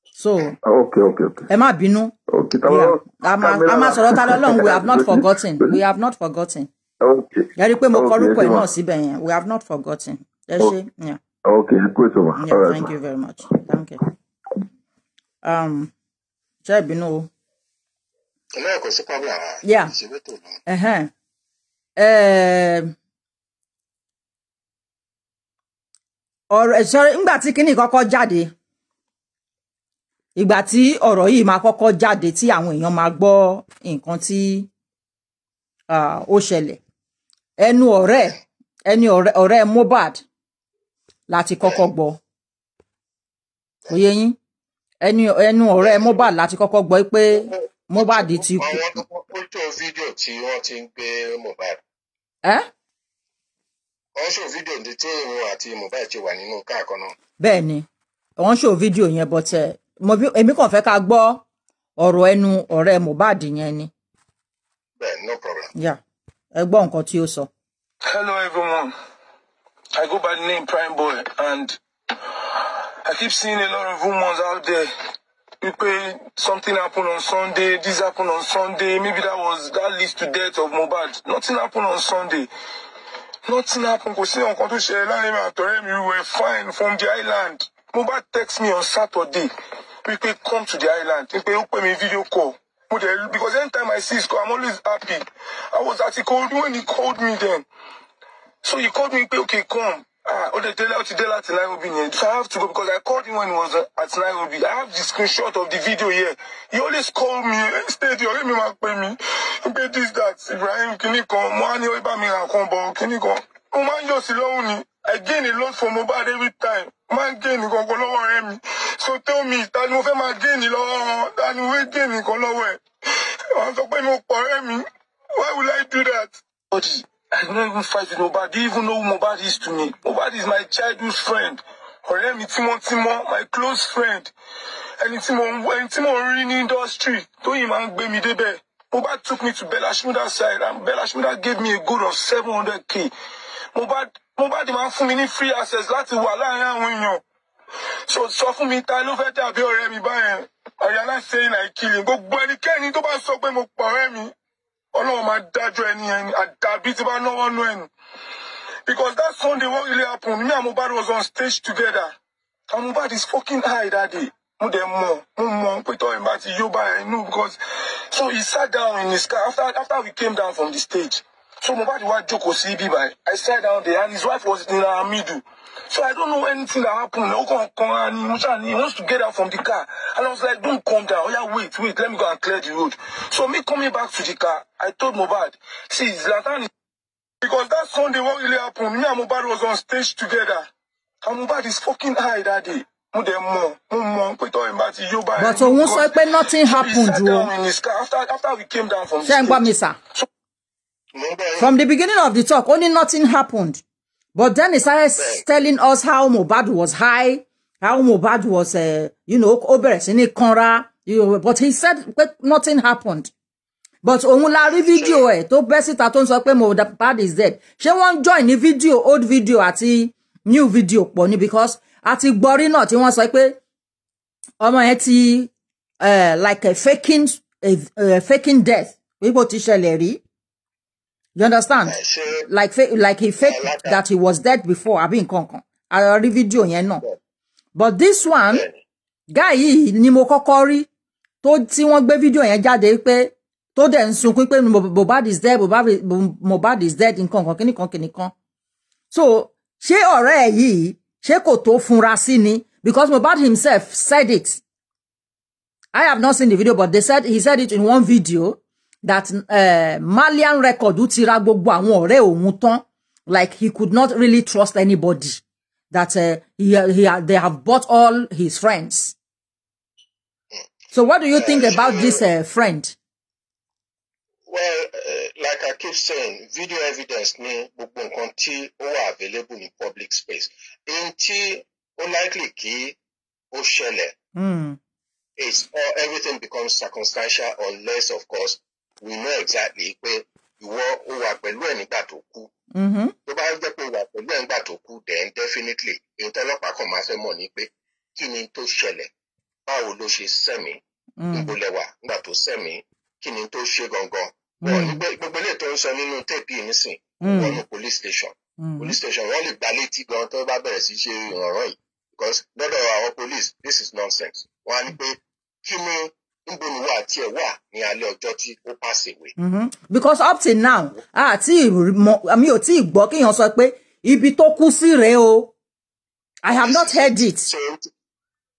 So okay. Ẹ má bínú. Okay. I'm sọ̀rọ̀ Tani Olorun, we have not forgotten. Okay. Ẹ rí pé mo kọrúkọ ẹ̀ náà síbẹ̀ yẹn. We have not forgotten. Ẹ ṣé. Yeah. Okay, good so much. Yeah, thank you very much. Thank you. Ṣé ìbínú o? Yeah. Ọ̀rọ̀ sorry, ńgbà tí kíní kọ́kọ́ jáde. Ìgbà tí ọ̀rọ̀ yìí máa kọ́kọ́ jáde tí àwọn èèyàn máa gbọ́ nǹkan tí ó ṣẹlẹ̀. Ẹnu ọ̀rẹ́ Mohbad láti kọ́kọ́ gbọ́. Ó yé yín? Ẹnu ọ̀rẹ́ Mohbad láti kọ́kọ́ gbọ́ pé Mohbad ti kú. Àwọn tó fídíò tí wọ́n ti ń gbé Mohbad. Wọ́n ṣò fídíò tí òun àti Mohbad ti wà nínú káà kan náà. Bẹ́ẹ̀ ni, wọ́n ṣò fídíò yẹn but èmi kàn fẹ́ ká gbọ́ ọ̀rọ̀ ẹnu ọ̀rẹ́ Mohbad yẹn ni. Bẹ́ẹ̀, no problem. Yeah, ẹ gbọ́ nǹkan tí ó sọ. Hello everyone, I go by the name Prime Boy and I keep seeing a lot of rumors out there. Something happened on Sunday, this happened on Sunday, maybe that leads to death of Mohbad. Nothing happened on Sunday. Nothing happened. We were fine from the island. Mohbad text me on Saturday. We could come to the island. We could open a video call. Because anytime I see his call, I'm always happy. I was actually cold when he called me then. So he called me, okay, come. So I have to go because I called him when he was at Nairobi. I have the screenshot of the video here. He always called me, stay there, let me pay me. Pay this, that. Ibrahim, can you come? I gain a lot from Mohbad every time. Man gain me. So tell me, that no man gain it. That no way gain it. Why would I do that? I don't even fight with Mohbad. Do you even know who Mohbad is to me? Mohbad is my childhood friend. Timo, my close friend. And Timo in the industry. Mohbad took me to Bella Shmuda's side, and Bella Shmuda gave me a good of 700k. Mohbad man fún mi ní free access láti wà láàrin àwọn èèyàn. So fún mi ta ló fẹ́ dàbí ọ̀rẹ́ mi báyẹn. I realize saying I kill him. Gbogbo ẹnikẹ́ni tó bá sọ pé mo pa ọ̀rẹ́ mi. Ọlọ́run máa dájọ́ ẹni yẹn àdàbí tí bá náwó nú ẹnu. Because that Sunday what really happened, me and Mohbad was on stage together. And Mohbad is fucking high that day. Because so he sat down in his car after we came down from the stage. So Mohbad was joke CB by. I sat down there and his wife was in our middle. So I don't know anything that happened. He wants to get out from the car. And I was like, don't come down. Oh yeah, wait, let me go and clear the road. So me coming back to the car, I told Mohbad, see, Zlatan, because that Sunday what really happened, me and Mohbad was on stage together. And Mohbad is fucking high that day. But won't say nothing happened, after we came down from the stage. From the beginning of the talk, only nothing happened. But then he started telling us how Mohbad was high, how Mohbad was, but he said nothing happened. But òun la rí video tó bẹ́ síta tó ń sọ pé Mohbad is dead. Ṣé wọ́n join ní video, old video àti new video pọ̀ ni because àti gbọ́rí náà tí wọ́n sọ pé ọmọ yẹn ti like a faking death. Wípé ó ti ṣẹlẹ̀ rí. You understand? Like he faked that he was dead before. I've been con. I already video yẹn náà. But this one, guy yìí ni mo kọ́kọ́ rí tó tí wọ́n gbé video yẹn jáde pé tó dẹ̀ ń sunkún pé Mohbad is dead, Mohbad is dead nǹkan kíníkan. So ṣé ọ̀rẹ́ yìí ṣé kò tó funra sí ni because Mohbad himself said it. I have not seen the video, but he said it in one video that Malian record ti ra gbogbo àwọn ọ̀rẹ́ òun tán, like he could not really trust anybody, that they have bought all his friends. So what do you think about this friend? Well, like I keep saying, video evidence ni gbogbo nǹkan tí ó wà available in public space. In tí ó likely kí ó ṣẹlẹ̀, everything becomes circumstantial unless, of course, we know exactly pé ìwọ ó wà pẹ̀lú ẹ̀ nígbà tó kú. Tó bá jẹ́ pé ó wà pẹ̀lú ẹ̀ nígbà tó kú, then definitely ohun tọ́lọ́pàá kan máa fẹ́ mọ̀ ní pé kí ni tó ṣẹlẹ̀, báwo ló ṣe sẹ́mi, níbo lẹ wà nígbà tó sẹ́mi, kí ni tó ṣe gangan, gbogbo ilé tó ń sọ nínú tape yìí nísìn wọnú police station wọ́n lè gba létí gan tó bá bẹ̀rẹ̀ sí ṣe ìrànràn yìí because lọ́dọ̀ àwọn police this is nonsense wọ́n á ní pé kí ni níbo ni wà tí ẹ wà ní alẹ́ ọjọ́ tí ó pass away. Because up till now mi ò tí ì gbọ́ kéèyàn sọ pé ibi tó kú sí rèé o I have not heard it.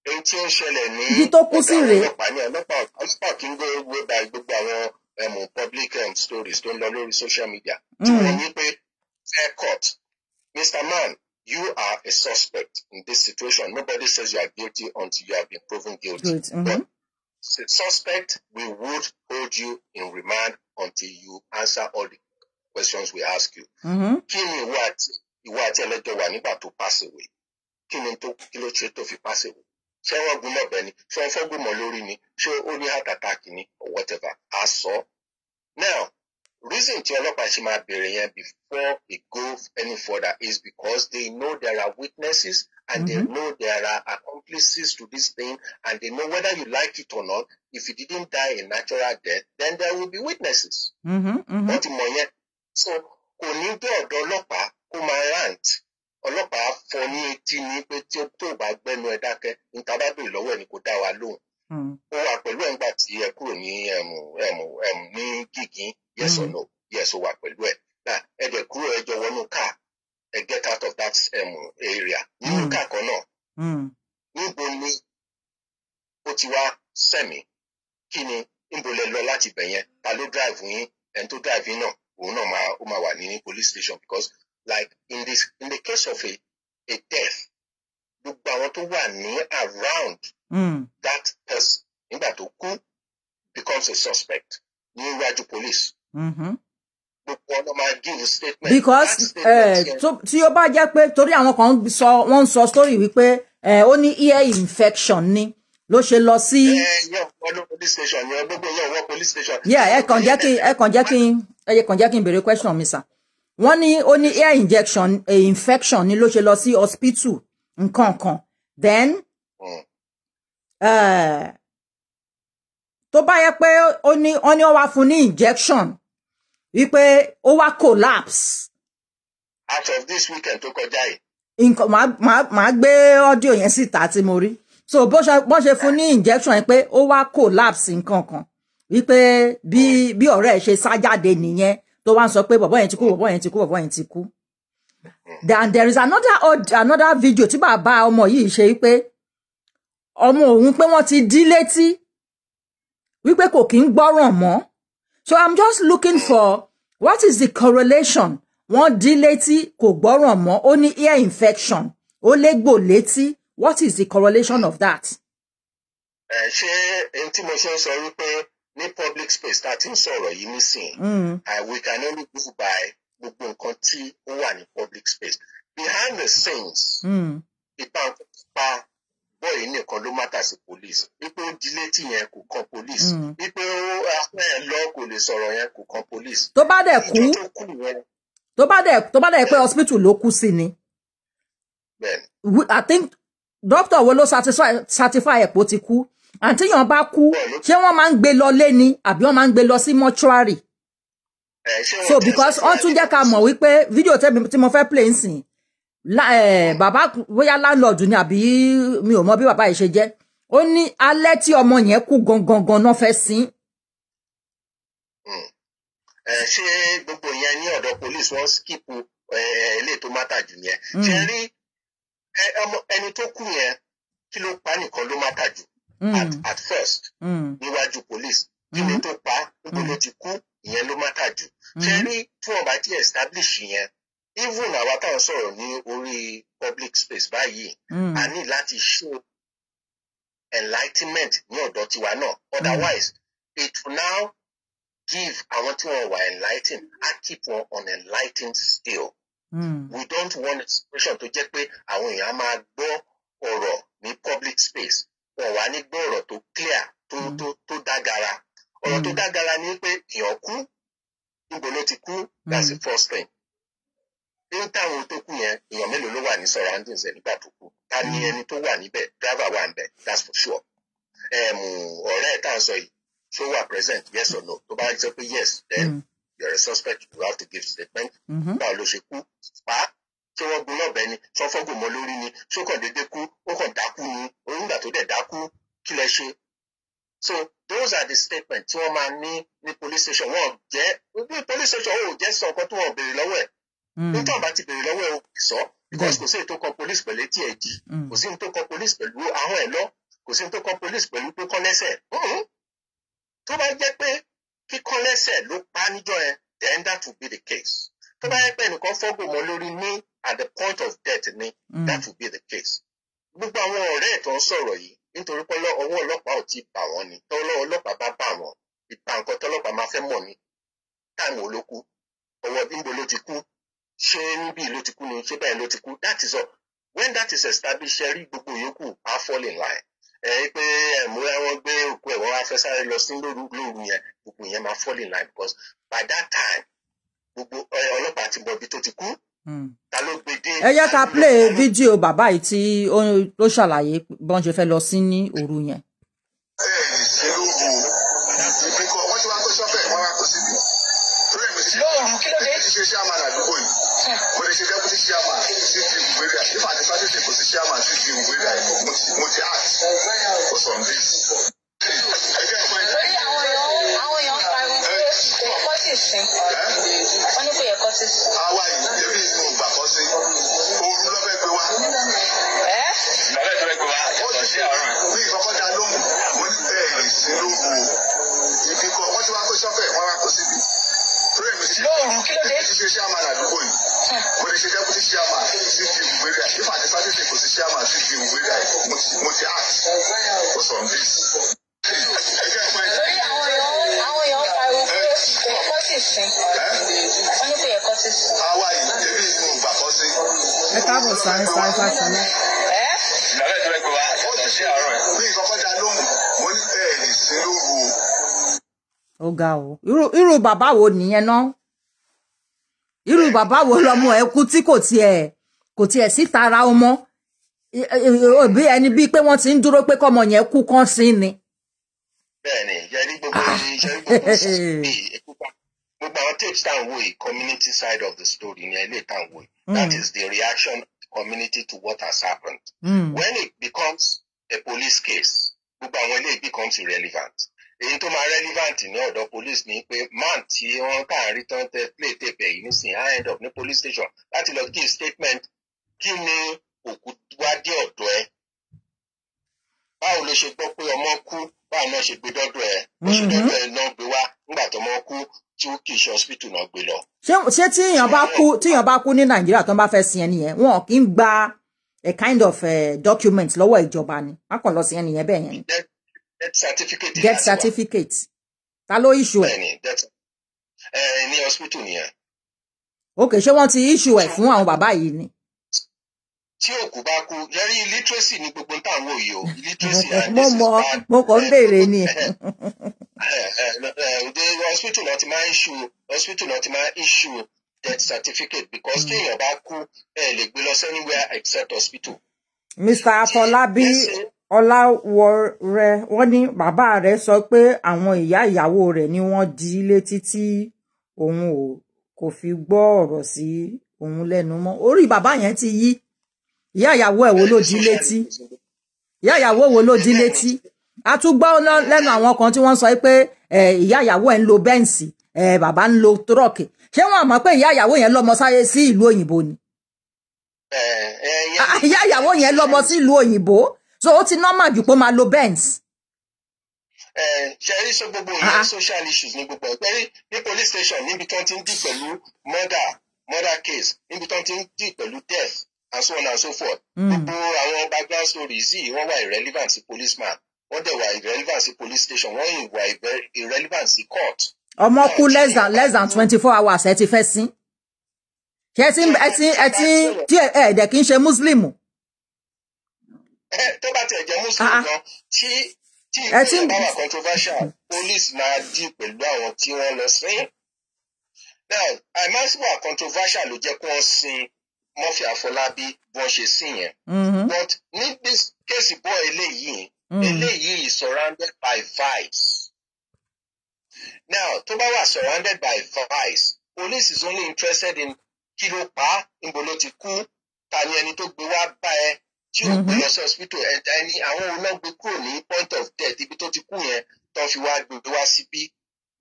Èyí tí ó ń ṣẹlẹ̀ ní ibi tó kú sí rèé. ọlọ́pàá kì í gbé by gbogbo àwọn public stories tó ń lọ lórí social media. Tí wọ́n ní pé fair court Mr. Man, you are a suspect in this situation. Nobody says you are guilty until you have been proven guilty. But as a suspect, we would hold you in remand until you answer all the questions we ask you. Kí ni ìwà àti ẹlẹ́jọ́ wà nígbà tó pass away? Kí ló ṣe tó fi pass away? Ṣé wọ́n gún lọ́bẹ ni? Ṣé wọ́n fẹ́ gún mọ́ lórí ni? Ṣé ó ní heart attack ni? Or whatever. A sọ. Now, reason tí ọlọ́pàá ṣe máa bẹ̀rẹ̀ yẹn before they go any further is because they know there are witnesses and they know there are accomplices to this thing and they know whether you like it or not, if you didn't die a natural death, then there will be witnesses. Wọ́n ti mọ̀ yẹn. So, kò ní dé ọ̀dọ̀ ọlọ́pàá kó máa rant. Ọlọ́pàá fọ ní etí ní pé tí ó tó bá gbẹ́nu ẹ dákẹ́, níta bá bèrè lọ́wọ́ ẹ̀ ni kò dá wa lóhùn. Ó wà pẹ̀lú ẹ̀ ńgbà tí ẹ kúrò ní gígín. Yes or no? Yes, ó wà pẹ̀lú ẹ̀. Now, ẹ dẹ̀ kúrò ẹ jọ wọnú car, ẹ get out of that area. Nínú car kan náà. Níbo ni ó ti wá sẹ̀mí? Kí ni níbo lẹ lọ láti bẹ̀ yẹn? Ta ló drive yín? Ẹni tó drive yín náà, òun náà ó máa wà ní police station because like in the case of a death, gbogbo àwọn tó wà ní around that person nígbà tó kú becomes a suspect ní iwájú police. Because tí ó bá jẹ́ pé torí àwọn kan wọ́n ń sọ story wípé ó ní ear infection ni ló ṣe lọ sí. ẹ kàn jẹ́ kí n béèrè question mi sir. Wọ́n ní ó ní ear infection ni ló ṣe lọ sí hospital nǹkan kan then tó bá yẹ pé ó ní ó wá fún ní injection wípé ó wá collapse. Out of this weekend tó kọjá yìí. Nǹkan màá gbé audio yẹn síta tí mo rí. So bó ṣe fún ní injection yẹn pé ó wá collapse nǹkan kan wípé bí ọ̀rẹ́ ẹ̀ ṣe sá jáde nìyẹn tó wá ń sọ pé bọ̀bọ̀ yẹn ti kú. Then there is another video tí bàbá ọmọ yìí ṣe wípé ọmọ òun pé wọ́n ti dí létí wípé kò kí ń gbọ́ràn mọ́. So I'm just looking for what is the correlation. Wọ́n dí létí kò gbọ́ràn mọ́ ó ní ear infection ó légbò létí. What is the correlation of that? Ṣé ẹni tí mo ṣe ń sọ wípé ní public space tá a ti ń sọ̀rọ̀ yìí nísìnyí we can only go by gbogbo nǹkan tí ó wà ní public space. Behind the scenes ìpa bọ́ọ̀lù nìkan ló mátà sí police wípé ó di létí yẹn kò kan police wípé ó apẹ́ ẹ̀ lọ kò lè sọ̀rọ̀ yẹn kò kan police. Tó bá dẹ̀ kú tó bá dẹ̀ pé hospital ló kú sí ni. I think doctor wo ló certify ẹ̀ pé ó ti kú àǹtí yàn bá kú ṣé wọ́n máa ń gbé lọ lé ni àbí wọ́n máa ń gbé lọ sí mortuary. So because wọ́n tún jẹ́ ká mọ̀ wípé fídíò tí mo fẹ́ play nsìn bàbá bóyá landlord ni àbí mi ò mọ bí bàbá yìí ṣe jẹ́ ó ní alẹ́ tí ọmọ yẹn kú gangan náà fẹ́ sin. Ṣé gbogbo yẹn ní ọ̀dọ̀ police wọ́n skip ilé tó mátà jù yẹn ṣe rí ẹni tó kú yẹn kí ló pa nìkan ló mátà jù at first níwájú police kí ni tó pa níbo ló ti kú ìyẹn ló mátà jù ṣe rí tí wọ́n bá ti establish yẹn even àwa táwọn sọ̀rọ̀ ní orí public space báyìí a ní láti show enlightenment ní ọ̀dọ̀ tiwa náà otherwise it will now give àwọn tí wọ́n wà enlightened and keep wọn unenlightened still. We don't want a situation tó jẹ́ pé àwọn èèyàn máa gbọ́ ọ̀rọ̀ ní public space wọ́n wá ní gbọ́ ọ̀rọ̀ tó clear tó dágara ọ̀rọ̀ tó dágara ní pé èèyàn kú níbo ló ti kú that's the first thing. Ní táwọn tó kú yẹn èèyàn mélòó ló wà ní surroundings ẹ̀ nígbà tó kú ta ni ẹni tó wà níbẹ̀ driver wà níbẹ̀ that's for sure. Ọ̀rẹ́ ẹ̀ tá à ń sọ yìí So we are present, yes or no? To bá jẹ́ pé yes, then you're a suspect, you have to give statement. Báwo ló ṣe kú? Pa. Ṣé wọ́n gun náà bẹ́ẹ̀ ni? Ṣé wọ́n fọ́gùn mọ́ lórí ni? Ṣé ó kàn déédéé kú? Ó kàn dákú ni? Onígbà tó dẹ̀ dákú, kí lẹ ṣe? So those are the statements tí wọ́n máa ní police station. Wọ́n jẹ́ police station ó jẹ́ sọ nǹkan tí wọ́n béèrè lọ́wọ́ ẹ̀. Nítorí àwọn bá ti béèrè lọ́wọ́ ẹ̀ ó sọ. Because kò sí èyí tó kọ police pẹ̀lú etí ẹ̀ jí. Kò sí èyí tó kọ police pẹ̀lú ahọ́n ẹ̀ lọ. Kò sí èyí tó kọ police pẹ̀lú pé kán lẹ́sẹ̀. Tó bá jẹ́ pé kíkán lẹ́sẹ̀ ló pa níjọ́ ẹ̀, then that would be the case. Tó bá jẹ́ pé ẹnìkan fọ́gùn mọ́ lórí ní at the point of death ni, that would be the case. Gbogbo àwọn ọ̀rẹ́ ẹ̀ tó ń sọ̀rọ̀ yìí nítorí pé ọwọ́ ọlọ́pàá ò tí ì bà wọ́n ni. Tọ́lọ́ ọlọ́pàá bá bà wọ́n, ìpa nǹkan tọ́lọ́pàá máa fẹ́ mọ̀ ni. Táìmù ló kú, ọwọ́ bímbo ló ti kú, ṣé níbí ló ti kú ni, ṣé bẹ́ẹ̀ ló ti kú. That is all. When that is established, ṣe rí gbogbo yòókù á fall in line. Pé ẹ̀múra wọn gbé òkú ẹ̀ wọ́n wá fẹ́ sáré lọ sí lóru yẹn, gbogbo yẹn máa fall in line because by that time gbogbo ọlọ́pàá ti mọ ibi tó ti kú. Ta ló gbé dé. Ẹ jẹ́ ká play fídíò bàbá yìí tí ó ṣàlàyé bọ́n ṣe fẹ́ lọ sí ní òru yẹn. Lóòrùn kí ló dé? Ṣé chairman àdúgbò yìí? Mo lè ṣe deputy chairman sí ti ìwéga. Nípa àti Sátidé kò sí chairman sí ti ìwéga yìí. Mo ti act for some days. Lórí àwọn èèyàn pariwo pé ẹ̀kọ́ sì sin. Wọ́n ní pé ẹ̀kọ́ sì sin. Àwa yìí, èmi ni mo gbà kọ́ sí. Ooru ló fẹ́ gbé wá. Lọ́lẹ́ tó fẹ́ gbé wá, yàtọ̀ sí àárọ̀. Bí ìkọ́kọ́dá ló mú, mo ní bẹ́ẹ̀ ní sí lóru. Ibi kan wọ́n ti wá kó sọ́fẹ̀, wọ́n wá kó síbi. Lóòrùn kí ló dé? Ṣé chairman àdúgbò yìí? Mo lè ṣe deputy chairman sí ti ìwéga. Nípa àti Sátidé kò sí chairman sí ti ìwéga yìí. Mo ti act for some days. Lórí àwọn èèyàn pariwo pé ẹ̀kọ́ sì sin. Wọ́n ní pé ẹ̀kọ́ sì sin. Àwa yìí, èmi ni mo gbà kọ́ sí. Ẹ káàbọ̀ sáré fáṣọlá. Lọ́lẹ́ tó fẹ́ gbé wá, yàtọ̀ sí àárọ̀. Bí ìkọ́kọ́dá ló mú, mo ní bẹ́ẹ̀ ní sí lóru. Ó ga o. Irú bàbá wo nìyẹn náà? Irú bàbá wo lọmọ ẹ kú tí kò tiẹ̀ sí tara ọmọ? Òbí ẹni bíi pé wọ́n ti ń dúró pé kọ́mọ yẹn kú kán sí ni. Bẹ́ẹ̀ni, yẹrí gbogbo àwọn tapes tá à ń wò yìí, community side of the story ni ilé tá à ń wò yìí. That is the reaction of the community to what has happened. When it becomes a police case, gbogbo àwọn ilé becomes irrelevant. Èyí tó máa relevant ní ọ̀dọ̀ police ni pé man tí wọ́n kà ń rí tán tẹ play tape yìí nísìnyí á end up ní police station láti lọ give statement kí ni òkú wá dé ọ̀dọ̀ ẹ. Báwo ló ṣe gbọ́ pé ọmọ kú, báwo náà ṣe gbé dọ́dọ̀ ẹ, bó ṣe dọ́dọ̀ ẹ náà gbé wá nígbà tó ọmọ kú tí kì í ṣe hospital náà gbé lọ. Ṣé tíyàn bá kú ní Nàìjíríà tó ń bá fẹ́ sin ẹni yẹn wọn kì í gba a kind of document lọ́wọ́ ìjọba ni wọ́n kàn lọ sin ẹni yẹn bẹ́ẹ̀ yẹn ni. Get certificate. Ta ló issue ẹ̀? Ní hospital nìyẹn. Okay, ṣé wọ́n ti issue ẹ̀ fún àwọn bàbá yìí ni? Tí òkú bá kú, yẹrí illiteracy ní gbogbo táwọn òye o. Illiteracy mo kàn ń béèrè ni. Hospital náà ti máa issue death certificate because kéèyàn bá kú lè gbé lọ anywhere except hospital. Mr. Afọlábí Ọláwọrẹ wọ́n ní bàbá rẹ̀ sọ pé àwọn ìyàwó rẹ̀ ni wọ́n di létí tí òun kò fi gbọ́ ọ̀rọ̀ sí òun lẹ́nu mọ́. Orí bàbá yẹn ti yí. Ìyàwó ẹ̀ wo ló di létí? Ìyàwó wo ló di létí? A tún gbọ́ lẹ́nu àwọn kan tí wọ́n sọ pé ìyàwó ẹ̀ ń lo bẹ́ǹsì, bàbá ń lo tírọ̀kì. Ṣé wọ́n mọ̀ pé ìyàwó yẹn lọ́mọ sáyé sí ìlú òyìnbó ni? Ìyàwó yẹn lọ́mọ sí ìlú òyìnbó. So ó ti normal jù pé máa lo Benz. Ṣe rí sọ gbogbo ìyẹn social issues ní gbogbo ẹgbẹ́ ní police station níbi tí wọ́n ti ń dì pẹ̀lú murder case níbi tí wọ́n ti ń dì pẹ̀lú death and so on and so forth. Gbogbo àwọn background stories yìí wọ́n wà irrelevant sí policeman, wọ́n dẹ̀ wà irrelevant sí police station, wọ́n wà irrelevant sí court. Ọmọ kú less than 24 hours ẹ ti fẹ́ sin. Ṣé tí ẹ̀ẹ́dẹ̀ kì í ṣe Muslim? Tó bá tẹ̀ jẹ́ Muslim gan, tí ìpínlẹ̀ bá wà controversial, police máa dì pẹ̀lú àwọn tí wọ́n lọ sí. Now, àìmásí wà controversial ló jẹ́ kó wọ́n sin Murphy Afọlábí bí wọ́n ṣe sìn yẹn. But ní this case bọ́ eléyìí is surrounded by vibes. Now, Toba was surrounded by vice. Police is only interested in kilo pa, in bolotiku, tani ẹni tó gbé wá bá ẹ, tí ò gbé lọ sí hospital, ẹni àwọn olóò gbé kúrò ní point of death, ibi tó ti kú yẹn, tó fi wá gbé wá síbí.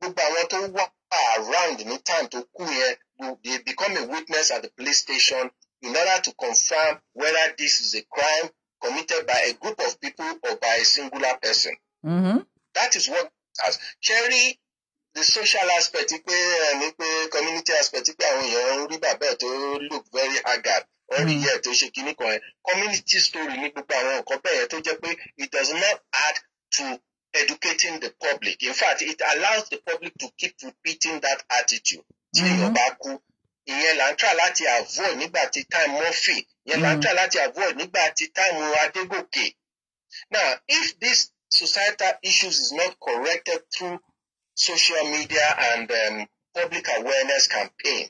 Gbogbo àwọn tó wà around ní time tó kú yẹn, they become a witness at the police station in order to confirm whether this is a crime committed by a group of people or by a singular person. That is what has. Cherry, the social aspect, community aspect, look very haggard. Community story, it does not add to educating the public. In fact, it allows the public to keep repeating that attitude. Ìyẹn là ń try láti avoid nígbà tí time Murphy. Ìyẹn là ń try láti avoid nígbà tí time Adégòkè. Now, if this societal issues is not corrected through social media and public awareness campaign,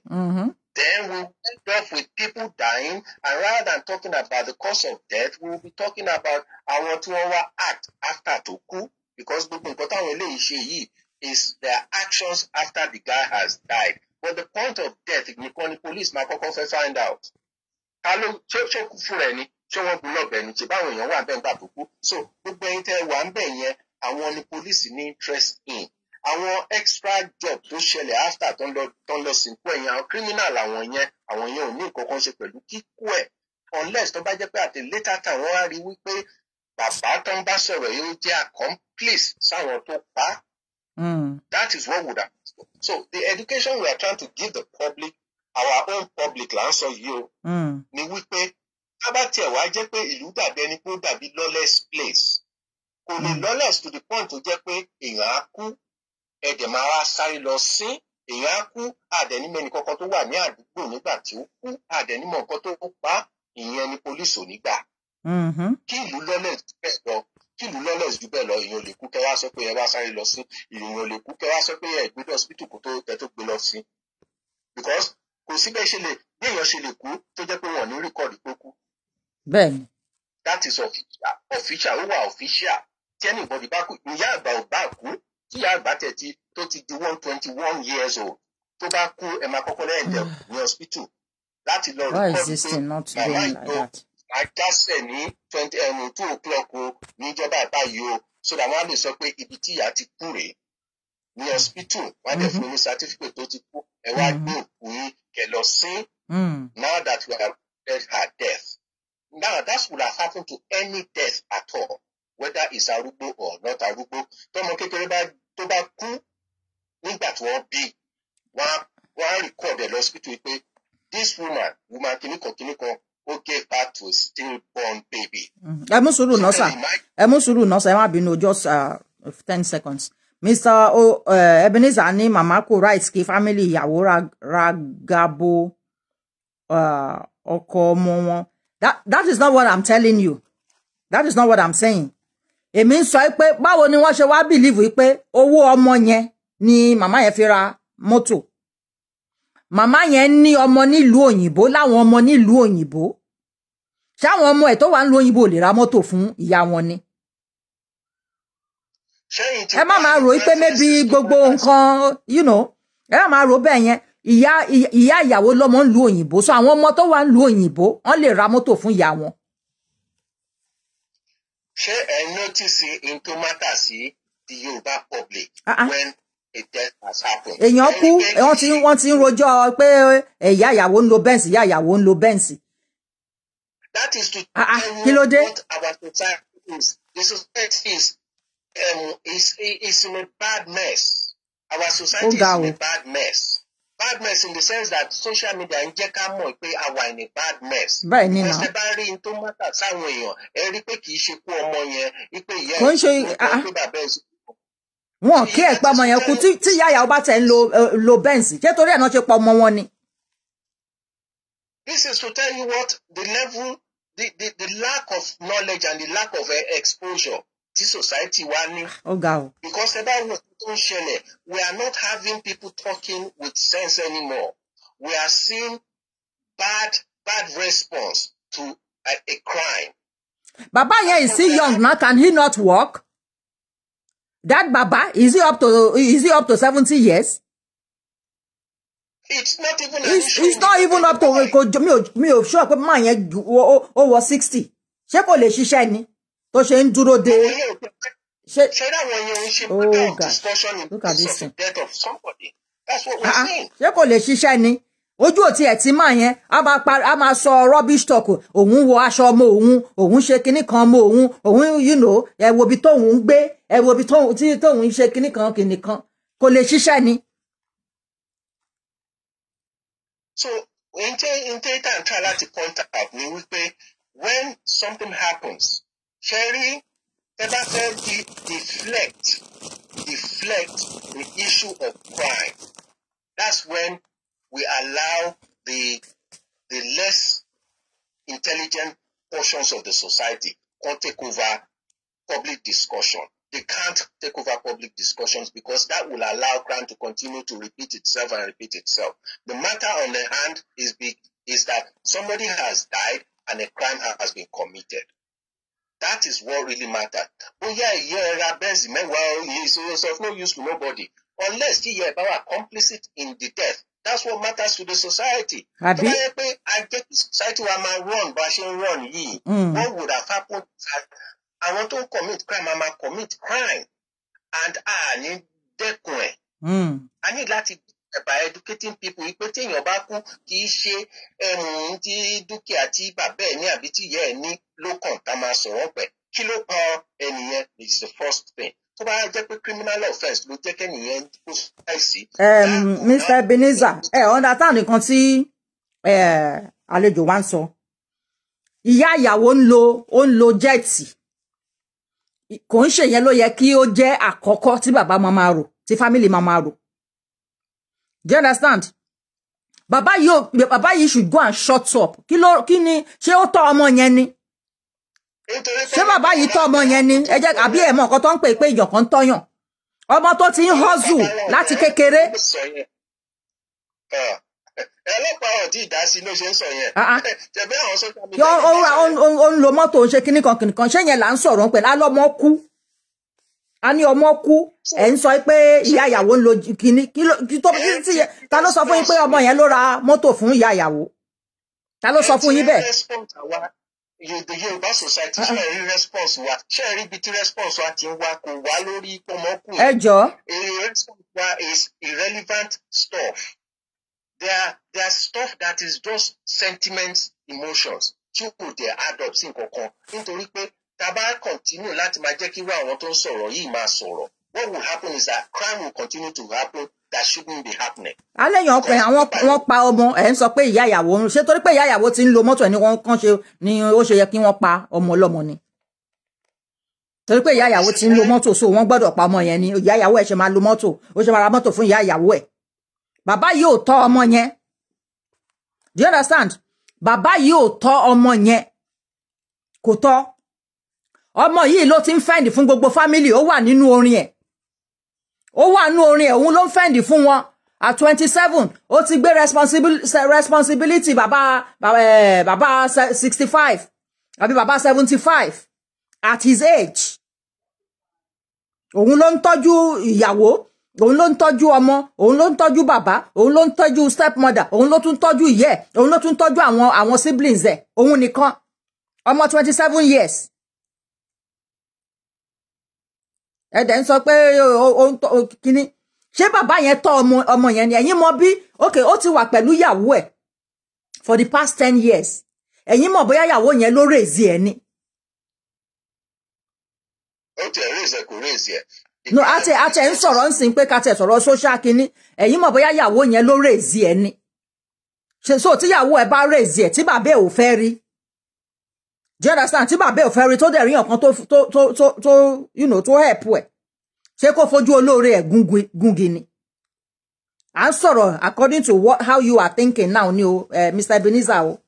then we'll end up with people dying, and rather than talking about the cause of death, we'll be talking about àwọn tí wọ́n wá act after tó kú, because gbogbo nǹkan táwọn eléyìí ṣe yìí is their actions after the guy has died. But the point of death, the police might find out. Hello, so, I want the police in interest in. I want extra job to shell after Tonlos in criminal. I want you new consequence. Unless the budget at a later time, we pay Baba Ambassador, you accomplice someone to back. That is what would happen. So the education we are trying to give the public, our own public, answer you, ni wípé abati ẹ wá jẹ́ pé ìlú dàbí ẹni pé ó dàbí lawless place. Kò lè lawless to the point tó jẹ́ pé èèyàn á kú, ẹ̀dẹ̀ máa wá sáré lọ sí, èèyàn á kú, àdẹ̀nímọ̀ ẹnì kankan tó wà ní àdúgbò nígbà tí ó kú, àdẹ̀nímọ̀ nǹkan tó pa, ìyẹn ni police ò ní gbà. Kí ìlú lawless bẹ́ẹ̀ lọ. Kí ìlú lawless jù bẹ́ẹ̀ lọ, èèyàn lè kú kẹ́ wá sọ pé ẹ wá sáré lọ sí, èèyàn lè kú kẹ́ wá sọ pé ẹ gbé hospital kó tó gbé lọ sí. Because kò sí bẹ́ẹ̀ ṣe lè bí èèyàn ṣe lè kú tó jẹ́ pé wọ́n ní rìkọ́ọ̀dù pé kú. Bẹ́ẹ̀ni. That is official, ó wà official. Tí anybody bá kú, ìyá àgbà ò bá kú, tí ìyá àgbà tẹ̀tí tó ti di 121 years old, tó bá kú ẹ máa kọ́kọ́ lẹ́yìn dẹ̀ ní hospital láti lọ rìkọ́ọ̀dù pé màmá ìjọ àjàsẹ̀ ní 2 o'clock o níjọba àbáyé o, so that wọ́n á lè sọ pé ibi tí ìyá ti kú rèé ní hospital, wọ́n á dẹ̀ fún ní certificate tó ti kú, ẹ wá gbé òkú yín kẹ́ lọ sí. Now that we have read her death. Now that would have happened to any death at all, whether it's arúgbó or not arúgbó. Tọ́mọ kékeré tó bá kú nígbà tí wọ́n bí, wọ́n á record ẹ̀ lọ hospital pé this woman kìnnìkan, who gave birth to a stillborn baby. Ẹ mú sùúrù náà sà, ẹ má bínú, just 10 seconds. Mr. Ebenezer ní màmá kò right kí family ìyàwó ragabo ọkọ ọmọ wọn. That is not what I'm telling you. That is not what I'm saying. Èmi ń sọ pé báwo ni wọ́n ṣe wá believe pé owó ọmọ yẹn ni màmá yẹn fi ra mọ́tò. Màmá yẹn ní ọmọ nílùú òyìnbó, láwọn ọmọ nílùú òyìnbó. Ṣáwọn ọmọ ẹ̀ tó wà nílùú òyìnbó lè ra mọ́tò fún ìyá wọn ni. Ẹ má máa rò pé maybe gbogbo nǹkan, ẹ má máa rò bẹ́ẹ̀ yẹn. Ìyá ìyàwó lọ́mọ nílùú òyìnbó, so àwọn ọmọ tó wà nílùú òyìnbó wọ́n lè ra mọ́tò fún ìyá wọn. Ṣé ẹ notice in tó matter sí the Yorùbá public when a death has happened? Èèyàn kú, wọ́n ti ń rojọ́ pé ìyá ìyàwó ń lo Benz, ìyá ìyàwó ń lo Benz. That is to tell you what our society is. The society is in a bad mess. Our society is in a bad mess. Bad mess in the sense that social media ń jẹ́ ká mọ̀ pé a wà in a bad mess. Bẹ́ẹ̀ ni náà. Ṣé bá rí in tó mọ́tà sáwọn èèyàn, ẹ rí pé kì í ṣe kú ọmọ yẹn, wípé ìyá ẹ̀ ń pé bàbá ẹ̀ sí. Wọn kí ẹ̀ pa ọmọ yẹn kú tí ìyá ìyàwó bá tẹ̀ ń lo Benz. Ṣé torí ẹ̀ náà ṣe pa ọmọ wọn ni? This is to tell you what the level, the lack of knowledge and the lack of exposure to society wa ní. Because about we are not having people talking with sense anymore. We are seeing bad response to a crime. Baba here is still young now. Can he not walk? That Baba, is he up to 70 years? It's not even. It's not even up to me. Sure, but man, over 60. Ṣé kò lè ṣiṣẹ́ ni? Tó ṣe ń dúró de. Oh God! Look at this thing. Death of somebody. That's what we're saying. Ṣé kò lè ṣiṣẹ́ ni? Ojú ò tiẹ̀ tí máa yẹn a máa sọ rubbish talk òun wọ aṣọ ọmọ òun ṣe kinní kan ọmọ òun you know ẹ wo bí tóun ń gbé ẹ wo bí tóun ṣe kinní kan kò lè ṣiṣẹ́ ni. So in I'm trying to point out ni wípé when something happens Sherry ever felt deflect the issue of crime. That's when we allow the less intelligent portions of the society can take over public discussion. They can't take over public discussions because that will allow crime to continue to repeat itself. The matter on the hand is that somebody has died and a crime has been committed. That is what really matters. Oh yeah, it's of no use to nobody unless you are complicit in the death. That's what matters to the society. I get the society where I run, but I shouldn't run. What would have happened? I want to commit crime, I might commit crime. And I need dekun. I need that by educating people. Ipe tí èèyàn bá kú kì í ṣe tí dúkìá tí bàbá ẹ̀ ní àbí tí ìyá ẹ̀ ní ló kàn tá máa sọ̀rọ̀ pẹ̀. Kí ló kan ẹnìyẹn is the first thing. Tó bá jẹ́ pé criminal offence ló jẹ́ kẹ́nìyẹn kó ṣàìsí. Mr. Ebenezer understand nǹkan tí àlejò wa ń sọ. Ìyá ìyàwó ń lo jẹ́ẹ̀tì. Kò ń ṣe yẹn ló yẹ kí ó jẹ́ àkọ́kọ́ tí bàbá máa rò, tí family máa rò. Do you understand? Bàbá yìí should go and shut up. Kí ni ṣé ó tọ́ ọmọ yẹn ni? Ṣé bàbá yìí tọ́ ọmọ yẹn ni? Ẹ jẹ́ àbí ẹ̀ mọ̀ nǹkan tó ń pè pé ìyọ̀kan tọ́yàn. Ọmọ tó ti ń hustle láti kékeré. Ọlọ́pàá ọ̀dí ìdásí ló ṣe ń sọ yẹn. Tẹ̀bẹ́ àwọn sọ́jà mi. Ó ń lo mọ́tò ń ṣe kíní kan ṣé yẹn là ń sọ̀rọ̀ pẹ̀lú alọ́mọ kú. A ní ọmọ kú ẹ̀ ń sọ pé ìyá ìyàwó ń lo kíní ta ló sọ fún yín pé ọmọ yẹn ló ra mọ́tò fún ìyá ìyàwó? Ta ló sọ fún yín bẹ́ẹ̀? The Yorùbá society ṣe rí response wa ṣe rí ibi tí response wa ti ń wá kò wá lórí ọmọkù. Ẹ jọ. Response wa is irrelevant stuff. There are stuff that is just sentiments, emotions tí kò dé add up sí nǹkan kan nítorí pé tá bá continue láti máa jẹ́ kí irú àwọn tó ń sọ̀rọ̀ yìí máa sọ̀rọ̀. What will happen is that crime will continue to happen that shouldn't be happening. Aléyàn ọkùnrin wọ́n pa ọmọ ẹ̀ ń sọ pé ìyá ìyàwó ṣé torí pé ìyá ìyàwó ti ń lo mọ́tò ẹ̀ ní wọ́n kàn ṣe ni ó ṣe yẹ kí wọ́n pa ọmọ ọlọ́mọ ni. Torí pé ìyá ìyàwó ti ń lo mọ́tò so wọ́n gbọ́dọ̀ pa ọmọ yẹn ni ìyá ìyàwó ẹ̀ ṣe máa lo mọ́tò ó ṣe máa ra mọ́tò fún ìyá ìyàwó ẹ̀. Bàbá yìí ò tọ́ ọmọ yẹn. Do you understand? Bàbá yìí ò tọ́ ọmọ yẹn. Kò tọ́. Ọmọ yìí ló ti ń fẹ́ǹdì fún gbogbo family ó wà nínú orin ẹ̀. Ó wà nínú orin ẹ̀ òun ló ń fẹ́ǹdì fún wọn. At 27 ó ti gbé responsibility bàbá 65 àbí bàbá 75 at his age. Òun ló ń tọ́jú ìyàwó, òun ló ń tọ́jú ọmọ, òun ló ń tọ́jú bàbá, òun ló ń tọ́jú stepmother, òun ló tún tọ́jú ìyẹ́, òun ló tún tọ́jú àwọn siblings ẹ̀, òun nìkan. Ọmọ 27 years. Ẹ̀dẹ̀ ń sọ pé kíní. Ṣé bàbá yẹn tọ́ ọmọ yẹn ni ẹ̀yin mọ̀ bí okay ó ti wà pẹ̀lú ìyàwó ẹ̀ for the past 10 years. Ẹ̀yin mọ̀ bóyá ìyàwó yẹn ló raise ẹ̀ ni. Ó ti raise kò raise ẹ̀. No, àti ń sọ̀rọ̀ ń sìn pé ká tẹ̀ sọ̀rọ̀ social kíní. Ẹ̀yin mọ̀ bóyá ìyàwó yẹn ló raise ẹ̀ ni. So tí ìyàwó ẹ̀ bá raise ẹ̀ tí bàbá ẹ̀ ò fẹ́ rí. Do you understand? Tí bàbá ẹ̀ ò fẹ́ rí tó dẹ̀ rí nǹkan tó you know tó help ẹ̀. Ṣé kó fojú olóore ẹ̀ gungi ni? À ń sọ̀rọ̀ according to how you are thinking now ni o Mr. Ebenezer o.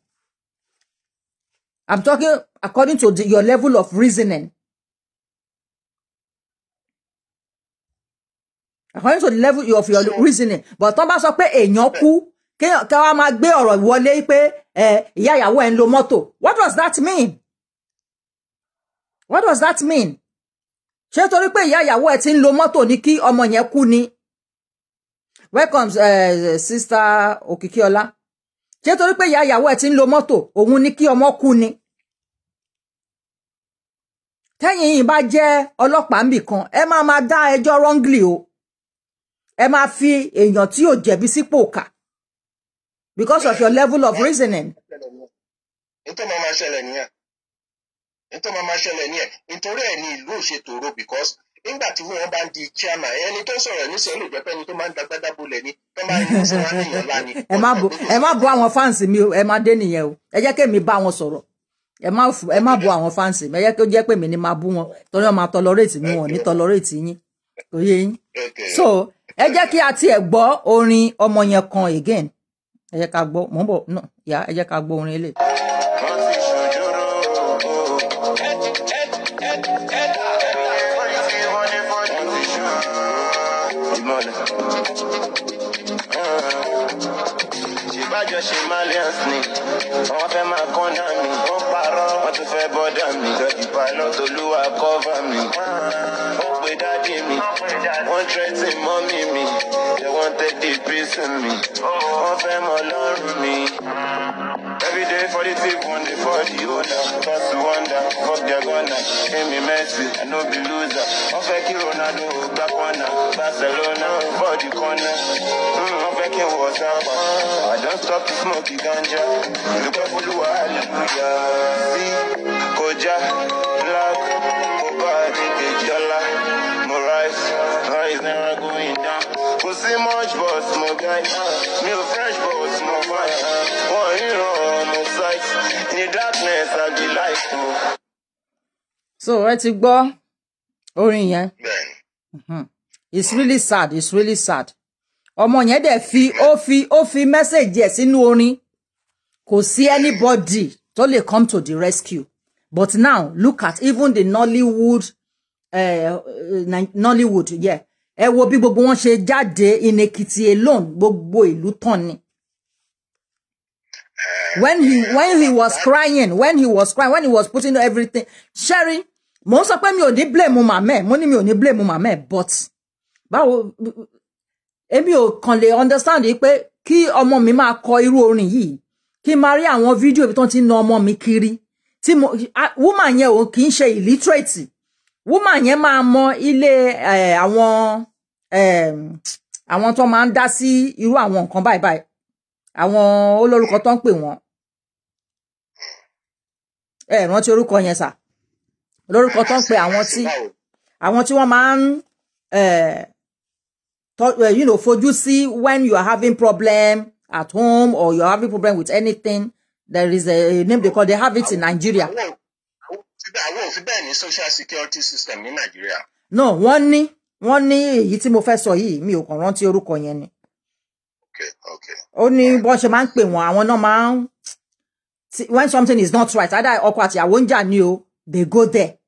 I'm talking according to your level of reasoning. According to the level of your reasoning. But tọ́n bá sọ pé èèyàn kú kí wọ́n máa gbé ọ̀rọ̀ wọlé pé ìyá ìyàwó ẹ̀ ń lo mọ́tò. What does that mean? What does that mean? ṣé torí pé ìyá ìyàwó ẹ̀ ti ń lo mọ́tò ní kí ọmọ yẹn kú ni? Welcome sister Okikiola. Ṣé torí pé ìyá ìyàwó ẹ̀ ti ń lo mọ́tò òun ní kí ọmọ kú ni? Tẹ́yìn yìí bá jẹ́ ọlọ́pàá níbì kan ẹ máa dá ẹjọ́ wrongly o. Ẹ máa fi èèyàn tí ò jẹ̀bi sípò kà because of your level of reasoning. Nítorí máa ṣẹlẹ̀ nìyẹn. Nítorí ẹ̀ ní ìlú òṣètòrò because nígbà tí wọ́n bá ń di chairman ẹni tó sọ̀rọ̀ nísìnyí lè jẹ́ pé ẹni tó máa ń dagbádá bolẹ̀ ni tó máa ń ní sí wọn níyàn ńlá ni. Ẹ má bú àwọn fáǹsì mi o, ẹ má dé nìyẹn o. Ẹ jẹ́ kémi bá wọn sọ̀rọ̀. Ẹ má bú àwọn fáǹsì mi. Ẹ jẹ́ kó jẹ́ pé mi ni máa bú wọn torí wọ́n máa tolerate mi, wọn ní tolerate yín. Kò yé yín. So ẹ jẹ́ kí a tiẹ̀ gbọ́ orin ọmọ yẹn kan again. Ẹ jẹ́ ká gbọ́ mò ń bọ̀ no yá ẹ jẹ́ ká gbọ́ orin eléyìí. Just Malians ni wọ́n fẹ́ máa kán náà mi wọ́n parọ́ wọ́n tún fẹ́ bọ́dà mi jọ́jú pilot olúwa cover mi wọ́n pe dádì mi wọ́n threaten mọ́mí mi they wanted the peace in me wọ́n fẹ́ mọ lọ́rùn mi. Every day for the thief, one day for the owner. Cause to wonder, fuck their gunner. Give me Messi, I no be loser. I'm fucking Ronaldo, back corner. Barcelona, for the corner. I'm fucking WhatsApp. I don't stop to smoke the ganja. Look up for the hallelujah. See, Koja, Black, MOHBAD, Ejala, Morais, rise never going down. Go see much boss, my guy. Me a fresh boss, my fire. One hero, no sight. In the darkness, I'll be like you. So, ẹ ti gbọ́ orin yẹn. It's really sad. It's really sad. Ọmọ yẹn dẹ̀ ó fi message ẹ̀ sínú orin. Kò sí anybody tó lè come to the rescue. But now, look at even the Nollywood, yeah. Ẹ wo bí gbogbo wọn ṣe jáde in Ekiti alone, gbogbo ìlú tán ni. When he was crying, when he was putting everything, Sherry, mo sọ pé mi ò ní blame mama, mo ní mi ò ní blame mama, but báwo èmi ò kàn lè understand pé kí ọmọ mi máa kọ irú orin yìí, kí máa rí àwọn fídíò bí tọ́n ti na ọmọ mi kiri, tí woman yẹn ò kì í ṣe illiterate, woman yẹn máa mọ ilé àwọn tó máa ń dá sí irú àwọn nǹkan báyìí àwọn olórúkọ tó ń pè wọ́n rántí orúkọ yẹn sà, olórúkọ tó ń pè àwọn tí wọ́n máa ń fojú sí when you are having problem at home or you are having problem with anything. There is a name they have it in Nigeria. Àwọn ò fi bẹ́ẹ̀ ní social security system ní Nigeria. No, wọ́n ní èyí tí mo fẹ́ sọ yìí mi ò kàn rántí orúkọ yẹn ni. Okay. Ó ní bó ṣe máa ń pè wọ́n àwọn náà máa ń when something is not right, either ọkọ àti ìyàwó ń jà ni o, they go there.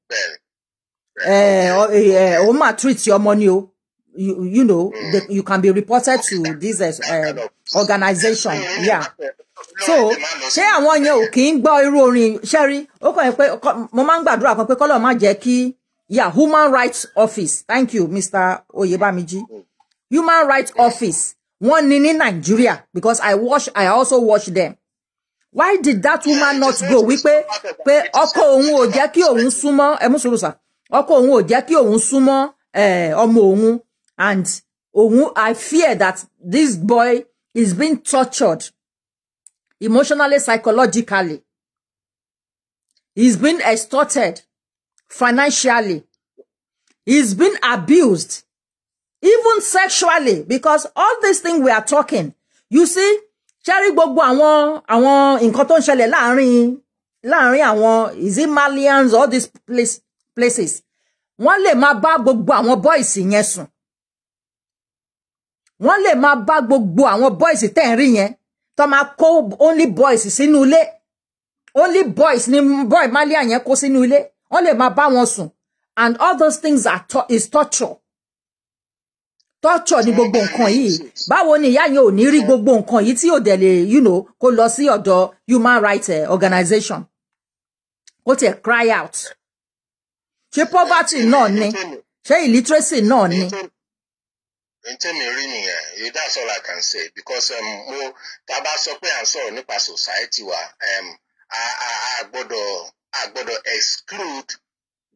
Ó máa treat ọmọ ni o. You know, you can be reported to this organization. Yeah. So, ṣé àwọn yẹn ò kì í gbọ́ irú orin Sherry? Ó kàn pé mo máa ń gbàdúrà kan pé kọ́lọ́ má jẹ́ kí Human Rights Office. Thank you, Mr. Oyebamiji. Human Rights Office. Wọ́n ní ní Nigeria because I also watch them. Why did that woman not go? Wípé pé ọkọ òun ò jẹ́ kí òun súnmọ́ ẹ mú sùúrù sà. Ọkọ òun ò jẹ́ kí òun súnmọ́ ọmọ òun, and I fear that this boy is being tortured emotionally, psychologically. He's been extorted financially. He's been abused, even sexually, because all these things we are talking, you see, Sherry gbogbo àwọn nǹkan tó ń ṣẹlẹ̀ láàrin àwọn is it Malians, all these places. Wọ́n lè máa bá gbogbo àwọn boys yẹn sùn. Wọ́n lè máa bá gbogbo àwọn boys tẹ́ ń rí yẹn. Tó máa kó only boys sínú ilé. Only boys ni boy Malian yẹn kó sínú ilé. Wọ́n lè máa bá wọn sùn. And all those things is torture. Torture ni gbogbo nǹkan yìí. Báwo ni ìyá yẹn ò ní rí gbogbo nǹkan yìí tí ò dẹ̀ lè, kó lọ sí ọ̀dọ̀ human rights organization. Kó tiẹ̀ cry out. ṣé poverty náà ni ṣé illiteracy náà ni. That's all I can say because mo tá bá sọ pé à ń sọ̀rọ̀ nípa society wa a gbọ́dọ̀ exclude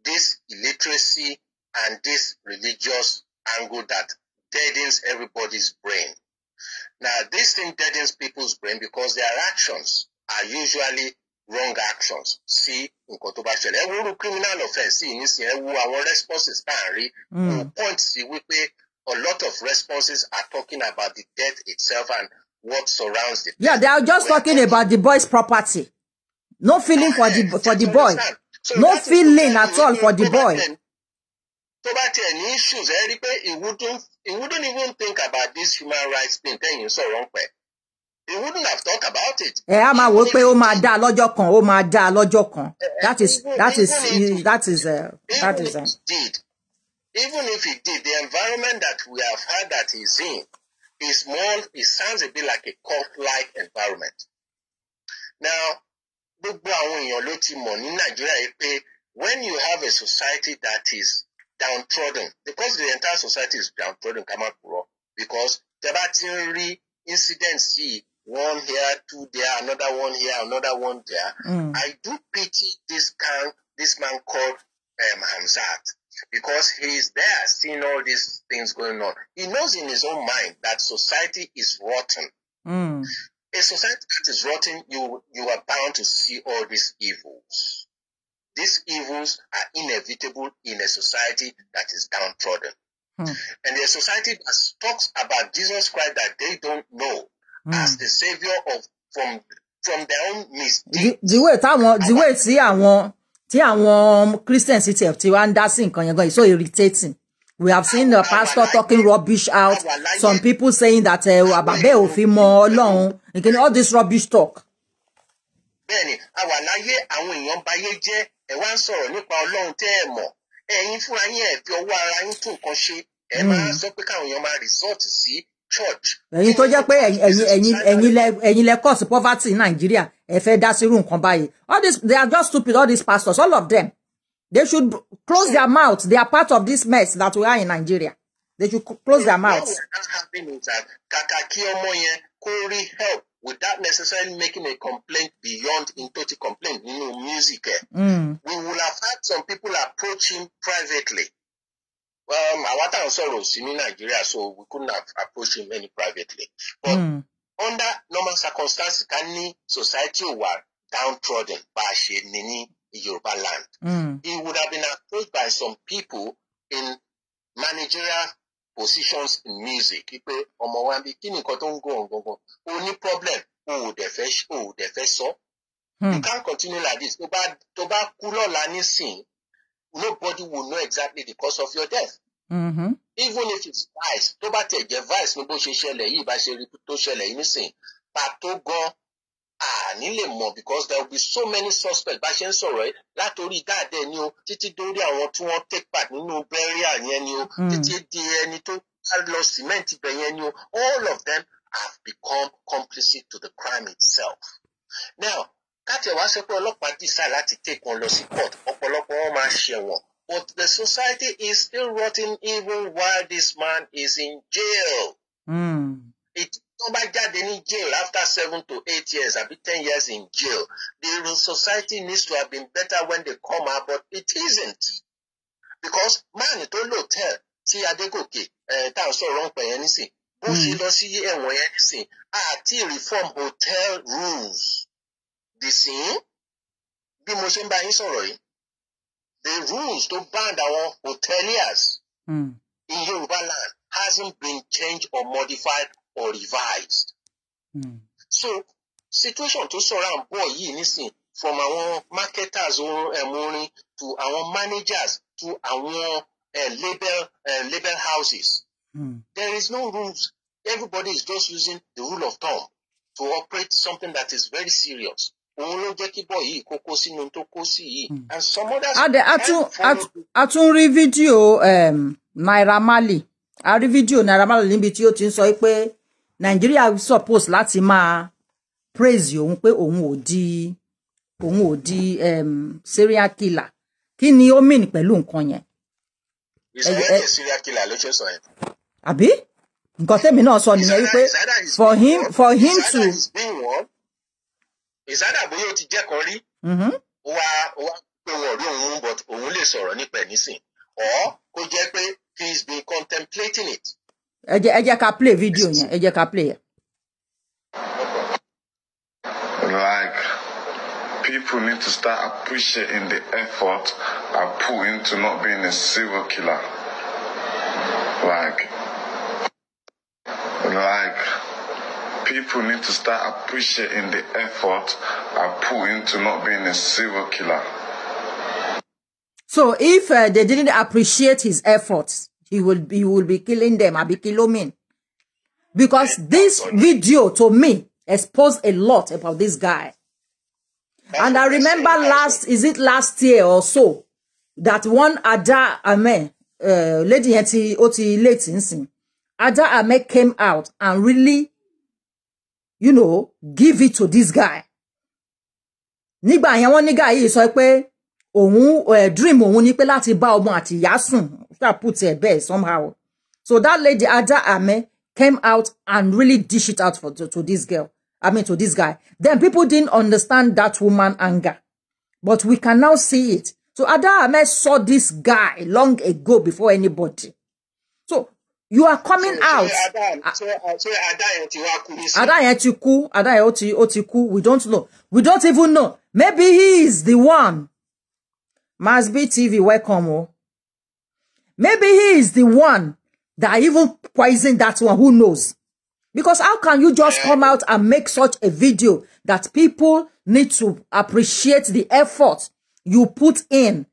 this illiteracy and this religious angle that deadens everybody's brain. Now, this thing deadens people's brain because their actions are usually wrong actions. See, nǹkan tó bá ṣẹlẹ̀, ẹ wo criminal offence sí nísìnyí, ẹ wo àwọn responses tá à ń rí, point sí wípé a lot of responses are talking about the death itself and what surrounds the death. Yeah, they are just talking about the boy's property. No feeling for the boy. So no feeling at all for the boy. So that any issues, he wouldn't even think about this human rights thing. So wrong. He wouldn't have thought about it. Even if he did, the environment that we have heard that he's in is more. It sounds a bit like a cult-like environment. Now, when you have a society that is downtrodden, because the entire society is downtrodden, because there are incidents, one here, two there, another one here, another one there. I do pity this man called Hamzat, because he is there seeing all these things going on. He knows in his own mind that society is rotten. A society that is rotten, you are bound to see all these evils. These evils are inevitable in a society that is downtrodden. And a society that talks about Jesus Christ that they don't know as the savior from their own mistakes. The way Christians is so irritating. We have seen the pastor talking rubbish out. Some people saying that all this rubbish talk. Church. Ẹ̀yin tó jẹ́ pé ẹ̀yin lẹ cause poverty in Nigeria. Ẹ fẹ́ dá sí irú nǹkan báyìí. All this, they are just stupid, all these pastors, all of them. They should close their mouths. They are part of this mess that we are in Nigeria. They should close their mouths. What has happened is that Kakaki Omoye could help without necessarily making a complaint beyond total complaint, music. We would have had some people approach him privately. Awata Soros in Nigeria, so we couldn't have approached him any privately. But under normal circumstances, any society were downtrodden by Nini Yoruba land. He would have been approached by some people in managerial positions in music. People, only problem, you can't continue like this. Nobody will know exactly the cause of your death. Even if it's vice, vice, because there will be so many suspects. Take part all of them have become complicit to the crime itself. Now, but the society is still rotten even while this man is in jail. Nobody in jail after 7 to 8 years, I'll be 10 years in jail. The society needs to have been better when they come out, but it isn't. Because man, it all hotel. See, Adegoke, town so wrong by anything. Reform hotel rules. The same, the rules to ban our hoteliers in Yoruba land hasn't been changed or modified or revised. So, situation to surround boy from our marketers to our managers to our label houses. There is no rules. Everybody is just using the rule of thumb to operate something that is very serious. And some others a tún rí fídíò Naira Marley. A rí fídíò Naira Marley níbi tí ó ti ń sọ pé Nigeria suppose láti máa praise òun pé òun ò di serial killer. Kí ni ó mean pẹ̀lú nǹkan yẹn? Ìṣẹ̀lẹ̀ serial killer ló ṣe sọ yẹn. Àbí? Nǹkan tèmi náà sọ nìyẹn wípé for him to ìsádà bóyá ó ti jẹ́ kan rí. Ó wá pé wọ́n rí òun but òun lè sọ̀rọ̀ nípa ẹ̀ nísìn. Or kó jẹ́ pé he's been contemplating it. Ẹ jẹ́ ká play video yẹn. Ẹ jẹ́ ká play it. Like, people need to start appreciating the effort I put into not being a serial killer. Like, people need to start appreciating the effort I put into not being a serial killer. So if they didn't appreciate his efforts, he will be killing them. I'll be killing him. Because this video to me exposed a lot about this guy. And I remember last year or so, that one Ada Ame, lady oti late insing, Ada Ame came out and really, you know, give it to this guy. Nígbà yẹn wọ́n ní guy yìí sọ pé òun dream òun ní pé láti bá ọmọ àti ìyá sùn, put it there somehow. So that lady Ada Ame came out and really dish it out to this girl. I mean, to this guy. Then people didn't understand that woman anger. But we can now see it. So Ada Ame saw this guy long ago before anybody. So you are coming out. Ada Yetiku, we don't know. We don't even know. Maybe he is the one. Must be TV, welcome. Oh. Maybe he is the one that even poisoned that one. Who knows? Because how can you just come out and make such a video that people need to appreciate the effort you put in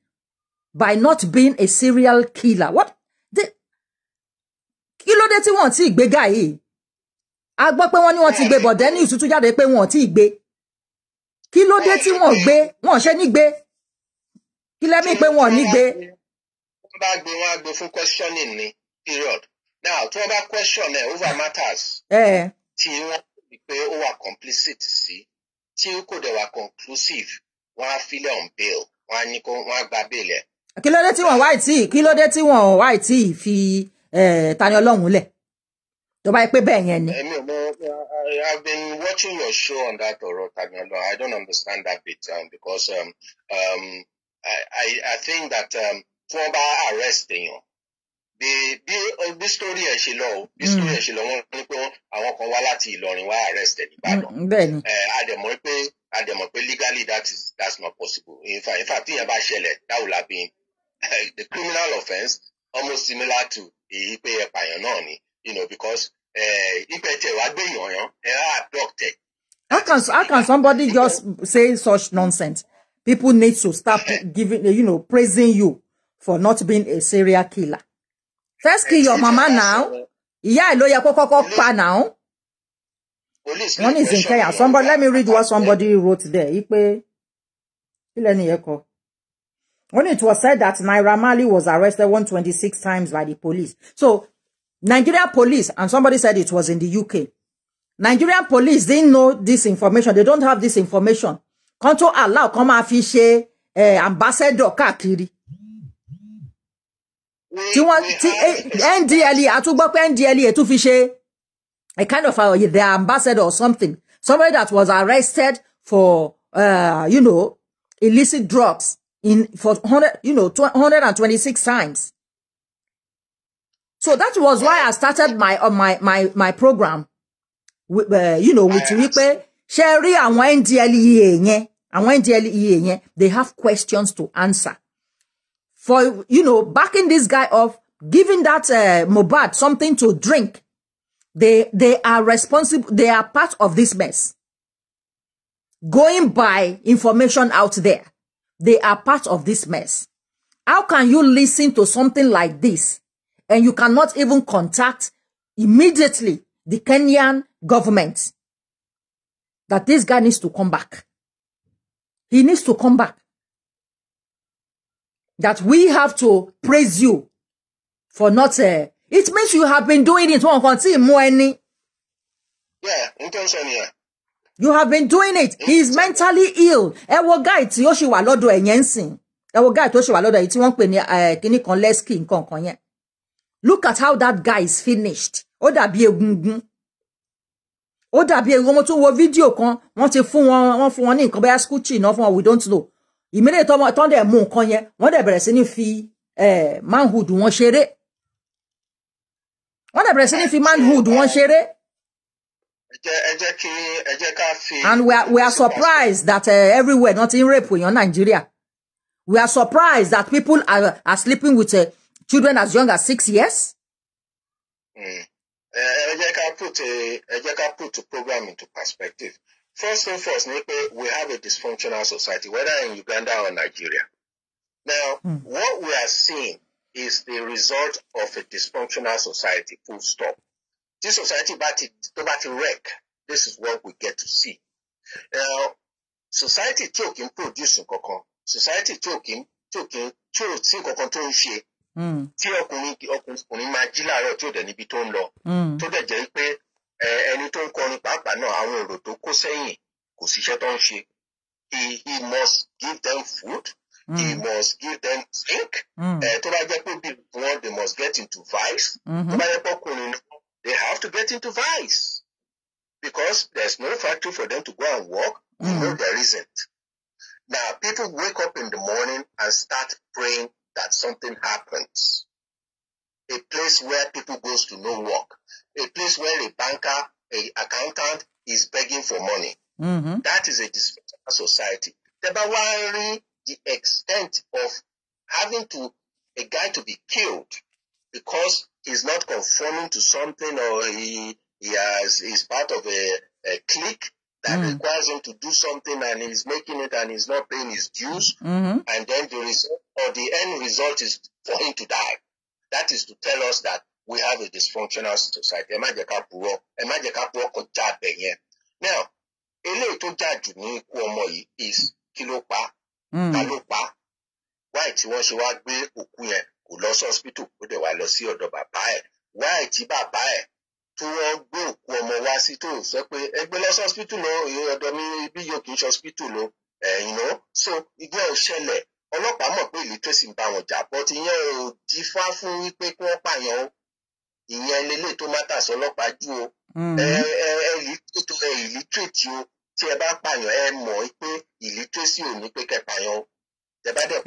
by not being a serial killer? What? Kí ló dé tí wọ́n ti gbé guy yìí? A gbọ́ pé wọ́n ní wọ́n ti gbé, but then news tún jáde pé wọ́n ti gbé. Kí ló dé tí wọ́n gbé? Wọ́n ṣe ní gbé. Kí lẹ mí pé wọ́n ní gbé? Wọ́n gbé fún questioning ni, period. Now, to other question over matters. Tí wọ́n rí pé ó wà complicit sí, tí kò dẹ̀ wà conclusive, wọ́n á file on bail, wọ́n á ní kó wọ́n á gba bail ẹ̀. Kí ló dé tí wọ́n wá tí fi Tani Olohun lẹ̀? Tó bá yẹ pé bẹ́ẹ̀ yẹn ni. I've been watching your show on that ọ̀rọ̀ Tani Olohun. I don't understand that bit because I think that tí wọ́n bá arrest èèyàn. The story ẹ̀ ṣe lọ wọ́n ní pé àwọn kan wá láti Ìlọrin wá arrest ẹ̀ nígbàdàn. Àdèmọ̀ pé legally that's not possible. In fact tíyẹn bá ṣẹlẹ̀ that would have been the criminal offence almost similar to èyí pé ẹ̀pààyàn náà ni, you know, because ìpẹ̀tẹ̀ wá gbé yàn abducted. How can somebody just say such nonsense? People need to start giving, you know, praising you for not being a serial killer. First kill your mama now. Yeah, lawyer koko pa now. One is in Kenya. Somebody, let me read what somebody wrote there. When it was said that Naira Marley was arrested 126 times by the police. So, Nigerian police, and somebody said it was in the UK. Nigerian police didn't know this information. They don't have this information. Can't allow come affiche ambassador káàkiri. NDLE, NDLE to fish a kind of their ambassador or something. Somebody that was arrested for, you know, illicit drugs for 226 times. So that was why I started my program, you know, with Ripe, Sherry and NDLE, they have questions to answer. For, you know, backing this guy off, giving that MOHBAD something to drink. They are responsible. They are part of this mess. Going by information out there, they are part of this mess. How can you listen to something like this and you cannot even contact immediately the Kenyan government that this guy needs to come back? He needs to come back. That we have to praise you for not, it means you have been doing it. Yeah, intention here. You have been doing it. He is mentally ill. Ewo guy tí ó ṣì wà lọ́dọ̀ ẹ̀yẹn ńsìn. ẹ wo guy tó ṣe wà lọ́dọ̀ yìí tí wọ́n pè ní kíní kan Lesky nǹkan kan yẹn. Look at how that guy is finished. Ó dàbí egungun. Ó dàbí egungun. Mo tún wo fídíò kan, wọ́n ti fún wọn ní nǹkan bóyá Gucci náà fún wọn, we don't know. Ìmílẹ̀ tó dẹ̀ mú nǹkan yẹn, wọ́n dẹ̀ bẹ̀rẹ̀ sí ní fi manhood wọn ṣeré. Wọ́n dẹ̀ bẹ̀rẹ̀ sí ní fi manhood wọn ṣeré. And we are surprised that everywhere not in rape in Nigeria. We are surprised that people are sleeping with children as young as 6 years. Put the program into perspective. First and first, we have a dysfunctional society, whether in Uganda or Nigeria. Now, what we are seeing is the result of a dysfunctional society, full stop. This society to wreck. This is what we get to see. Now, society talking producing kokon. Society talking sí kokon tó ń ṣe. Tí ọkùnrin máa jí láàárọ̀ tí ó dẹ̀ níbi tó ń lọ. Tó dẹ̀ jẹ́ pé ẹni tó ń kọrin pàápàá náà àwọn èrò tó kó sẹ́yìn kò síṣẹ́ tó ń ṣe. He must give them food. He must give them drink. Tó bá jẹ́ pé bí wọn, they must get into vice. Tó bá jẹ́ pé ọkùnrin náà, they have to get into vice. Because there's no factory for them to go and work. We know there isn't. Now, people wake up in the morning and start praying that something happens. A place where people goes to no work. A place where a banker, an accountant is begging for money. That is a dysfunctional society. The extent of having a guy to be killed because he's not conforming to something, or he's part of a clique that requires him to do something, and he's making it and he's not paying his dues, and then the result or the end result is for him to die. That is to tell us that we have a dysfunctional society. Now, eléyìí tó jáde ní ikú ọmọ yìí is kí ló pa? Ta ló pa? Why tí wọ́n ṣe wá gbé òkú yẹn kò lọ sí hospital kó dẹ̀ wá lọ sí ọ̀dọ̀ bàbá ẹ̀? Why tí bàbá ẹ̀ tí wọ́n gbé òkú ọmọ wá sí tó sọ pé ẹgbẹ́ lọ sí hospital lọ, ọ̀dọ̀ mi ibi yóò kì í ṣe hospital lọ, so ìgbẹ́ ò ṣẹlẹ̀, ọlọ́pàá mọ̀ pé illiteracy ń bá wọn jà, but ìyẹn ò dífá fún wípé kí wọ́n pààyàn o, ìyẹn lélẹ̀ tó má tà sí ọlọ́pàá jù o, illiterate o, tí ẹ bá pààyàn ẹ mọ̀ pé illiteracy ò ní pé kẹ́ pààyàn o.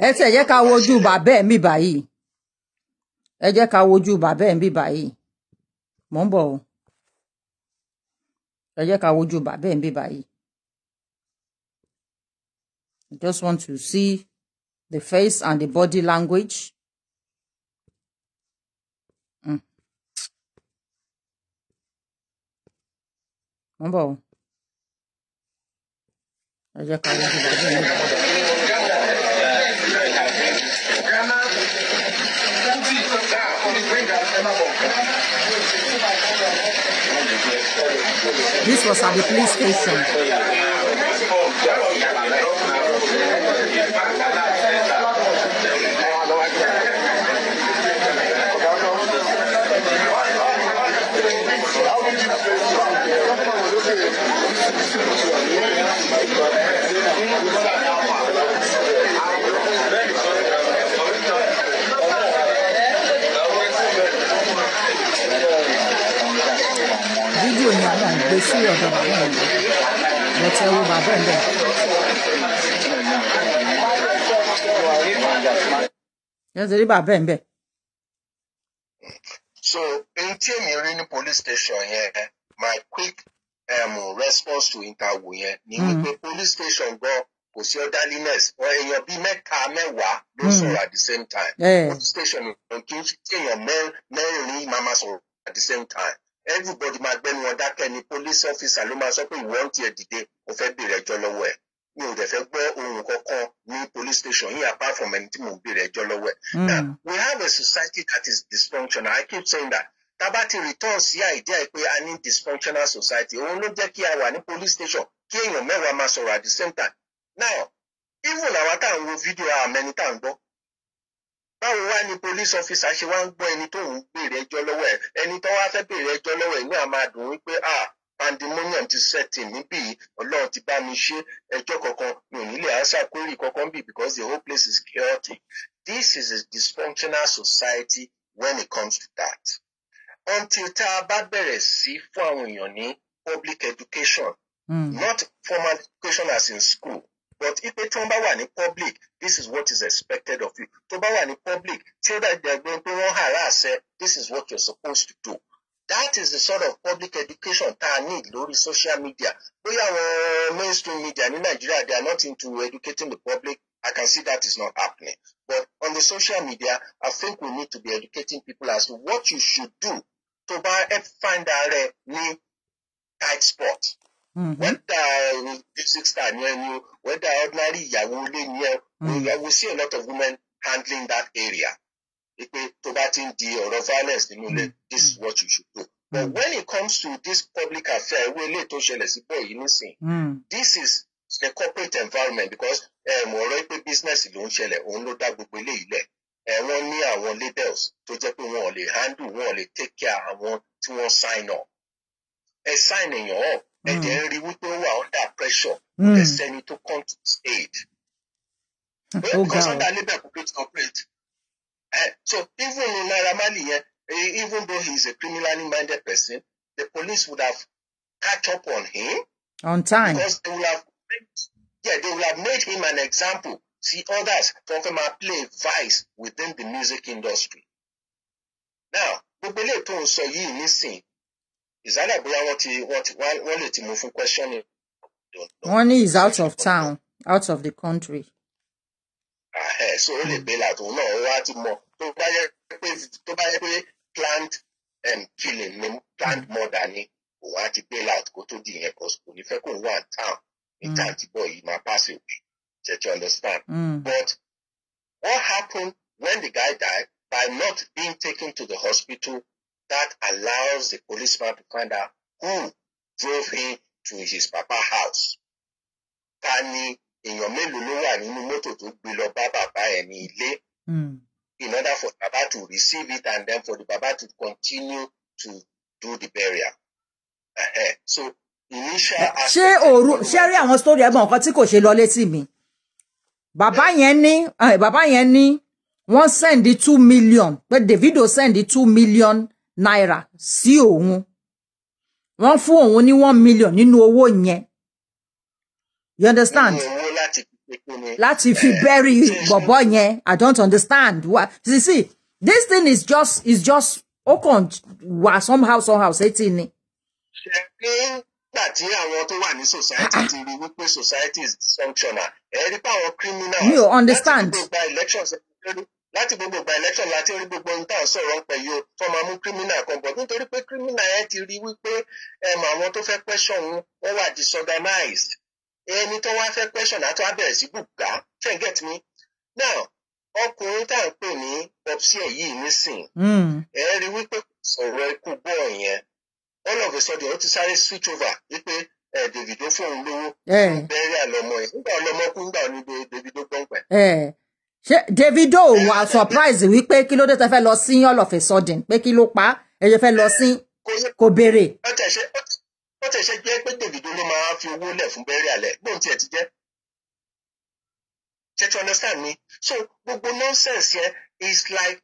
Ẹ tí ẹ jẹ́ ká wojú bàbá ẹ̀ mi báyìí. Ẹ jẹ́ ká wojú bàbá ẹ̀ mi báyìí. Mo ń bọ̀ o. Ẹ jẹ́ ká wojú bàbá ẹ̀ mi báyìí. I just want to see the face and the body language. Mo ń bọ̀ o. Ẹ jẹ́ ká wojú bàbá ẹ̀ mi báyìí. This was at the police station. Fídíò ni àwọn àgbẹ̀ sí ọ̀dọ̀ bàbá ẹ̀ lọ́tẹ̀ wo bàbá ẹ̀ bẹ̀. Yẹ́n ti rí bàbá ẹ̀ bẹ̀. So, in tí police station yẹn, my quick response to interview yẹn ni wípé police station gan kò sí orderliness, èèyàn bíi mẹ́ta mẹ́wàá ló sọ̀rọ̀ at the same time. Police station kì í ṣe èèyàn mẹ́rin máa sọ̀rọ̀ at the same time. Everybody máa gbẹ́nu wọn dákẹ́ ni police officer ló máa sọ pé ìwọ́n ti ẹ̀ dìde ó fẹ́ béèrè ẹjọ́ lọ́wọ́ ẹ̀. Mi ò dẹ̀ fẹ́ gbọ́ ohun kankan ní police station yìí apart from ẹni tí mò ń béèrè ẹjọ́ lọ́wọ́ ẹ̀. Now, we have a society that is dysfunctional. I keep saying that. Tábà ti return sí idea pé a ní dysfunctional society, òun ló jẹ́ kí a wà ní police station kí èèyàn mẹ́wàá máa sọ̀rọ̀ at the same time. Now, even àwọn tá à ń wo fídíò àmẹ́ni tá à ń gbọ́. Báwo wá ni police officer ṣe wá ń gbọ́ ẹni tó ń béèrè ẹjọ́ lọ́wọ́ ẹ̀? Ẹni tó wá fẹ́ béèrè ẹjọ́ lọ́wọ́ ẹ̀ ní àmà dùn wípé pandemonium ti setting níbí Ọlọ́run ti bá mi ṣe ẹjọ́ kankan mi ò ní lè answer query kankan bí because the whole place is chaotic. This is a dysfunctional society when it comes to that. Until tá a bá bẹ̀rẹ̀ sí fún àwọn èèyàn ní public education, not formal education as in school, but if tí wọ́n bá wà ní public, this is what is expected of you. Tó bá wà ní public, tí ó dàgbà ẹgbẹ́ pé wọ́n harass ẹ, this is what you're supposed to do. That is the sort of public education tá a need lórí social media. Bóyá àwọn mainstream media ní Nigeria, they are not into educating the public. I can see that is not happening. But on the social media, I think we need to be educating people as to what you should do to find out ní tight spot. Whether music star near you, whether ordinary ìyàwó ilé near, we see a lot of women handling that area. To that in the violence, this is what you should do. But when it comes to this public affair, this is the corporate environment because business wọ́n ní àwọn labels tó jẹ́ pé wọ́n lè handle, wọ́n lè take care àwọn tí wọ́n sign up. Ẹ sign èèyàn up, ẹ̀jẹ̀ ń rí wípé ó wà under pressure, ẹ sẹ́ni tó come to aid. Because under label corporate operate. So even in Naira Marley, even though he is a criminally minded person, the police would have catch up on him on time because they will have made him an example. See others from play vice within the music industry. Now, gbogbo tó ń sọ yìí nísìn, ìsàlẹ̀ bóyá wọ́n lè ti mú fún questioning. One is out of town, out of the country. So ó lè bail out òun náà ó wá ti mọ̀ tó bá yẹ pé planned killing ni planned murder ni òun á ti bail out kó tó di yẹn kò ní fẹ́ kó wà town ní town tí bọ̀ yìí máa pass away. You understand? But what happened when the guy died, by not being taken to the hospital, that allows the policeman to find out who drove him to his papa house. Tani èèyàn mélòó ló wà nínú mọ́tò tó gbé lọ bá bàbá ẹ̀ ní ilé, in order for Baba to receive it and then for the Baba to continue to do the burial. So initial ṣé rí àwọn story ẹ̀gbọ́n nǹkan tí kò ṣe lọ létí mi. Bàbá yẹn ní wọ́n send 2 million, pé Davido send 2 million naira sí òun. Wọ́n fún òun ní 1 million nínú owó yẹn. You understand? Láti fi bury bọ̀bọ́ yẹn. I don't understand. You see, this thing is just wà somehow sétí ni. Tí àwọn tó wà ní society ti rí wípé society is dysfunctional. Rí pé àwọn criminals. You understand? Láti gbogbo gba election láti rí gbogbo ohun tá à ń sọ̀rọ̀ ń pẹ̀ yìí o tó máa mú criminal kan bọ̀ nítorí pé criminal yẹn ti rí wípé àwọn tó fẹ́ question wọ́n wà disorganized. Ẹni tó wá fẹ́ question àti wá bẹ̀rẹ̀ sí bùkà. Ṣé n get me? Now, ọkùnrin tá à ń pè ní Popsi yìí nísìn. Rí wípé sọ̀rọ̀ ikú bọ́ọ̀ yẹn. All of a sudden, ó ti sáré switch over wípé Davido fún òun lówó bẹ́ẹ̀rẹ̀ àlọ́mọ ẹ̀. Nígbà ọlọ́mọ kú nígbà ní Davido gbọ́npẹ̀. Ṣé Davido wà surprise wípé kí ló dé tẹ́ fẹ́ lọ sí all of a sudden pé kí ló pa ẹ̀yẹ fẹ́ lọ sí kò béèrè. Ó tẹ̀ ṣe jẹ́ pé Davido ló máa fi owó lẹ̀ fún bẹ́ẹ̀rẹ̀ àlẹ́ gbóhùn tiẹ̀ ti jẹ́. Ṣé you understand me? So gbogbo nonsense yẹn is like.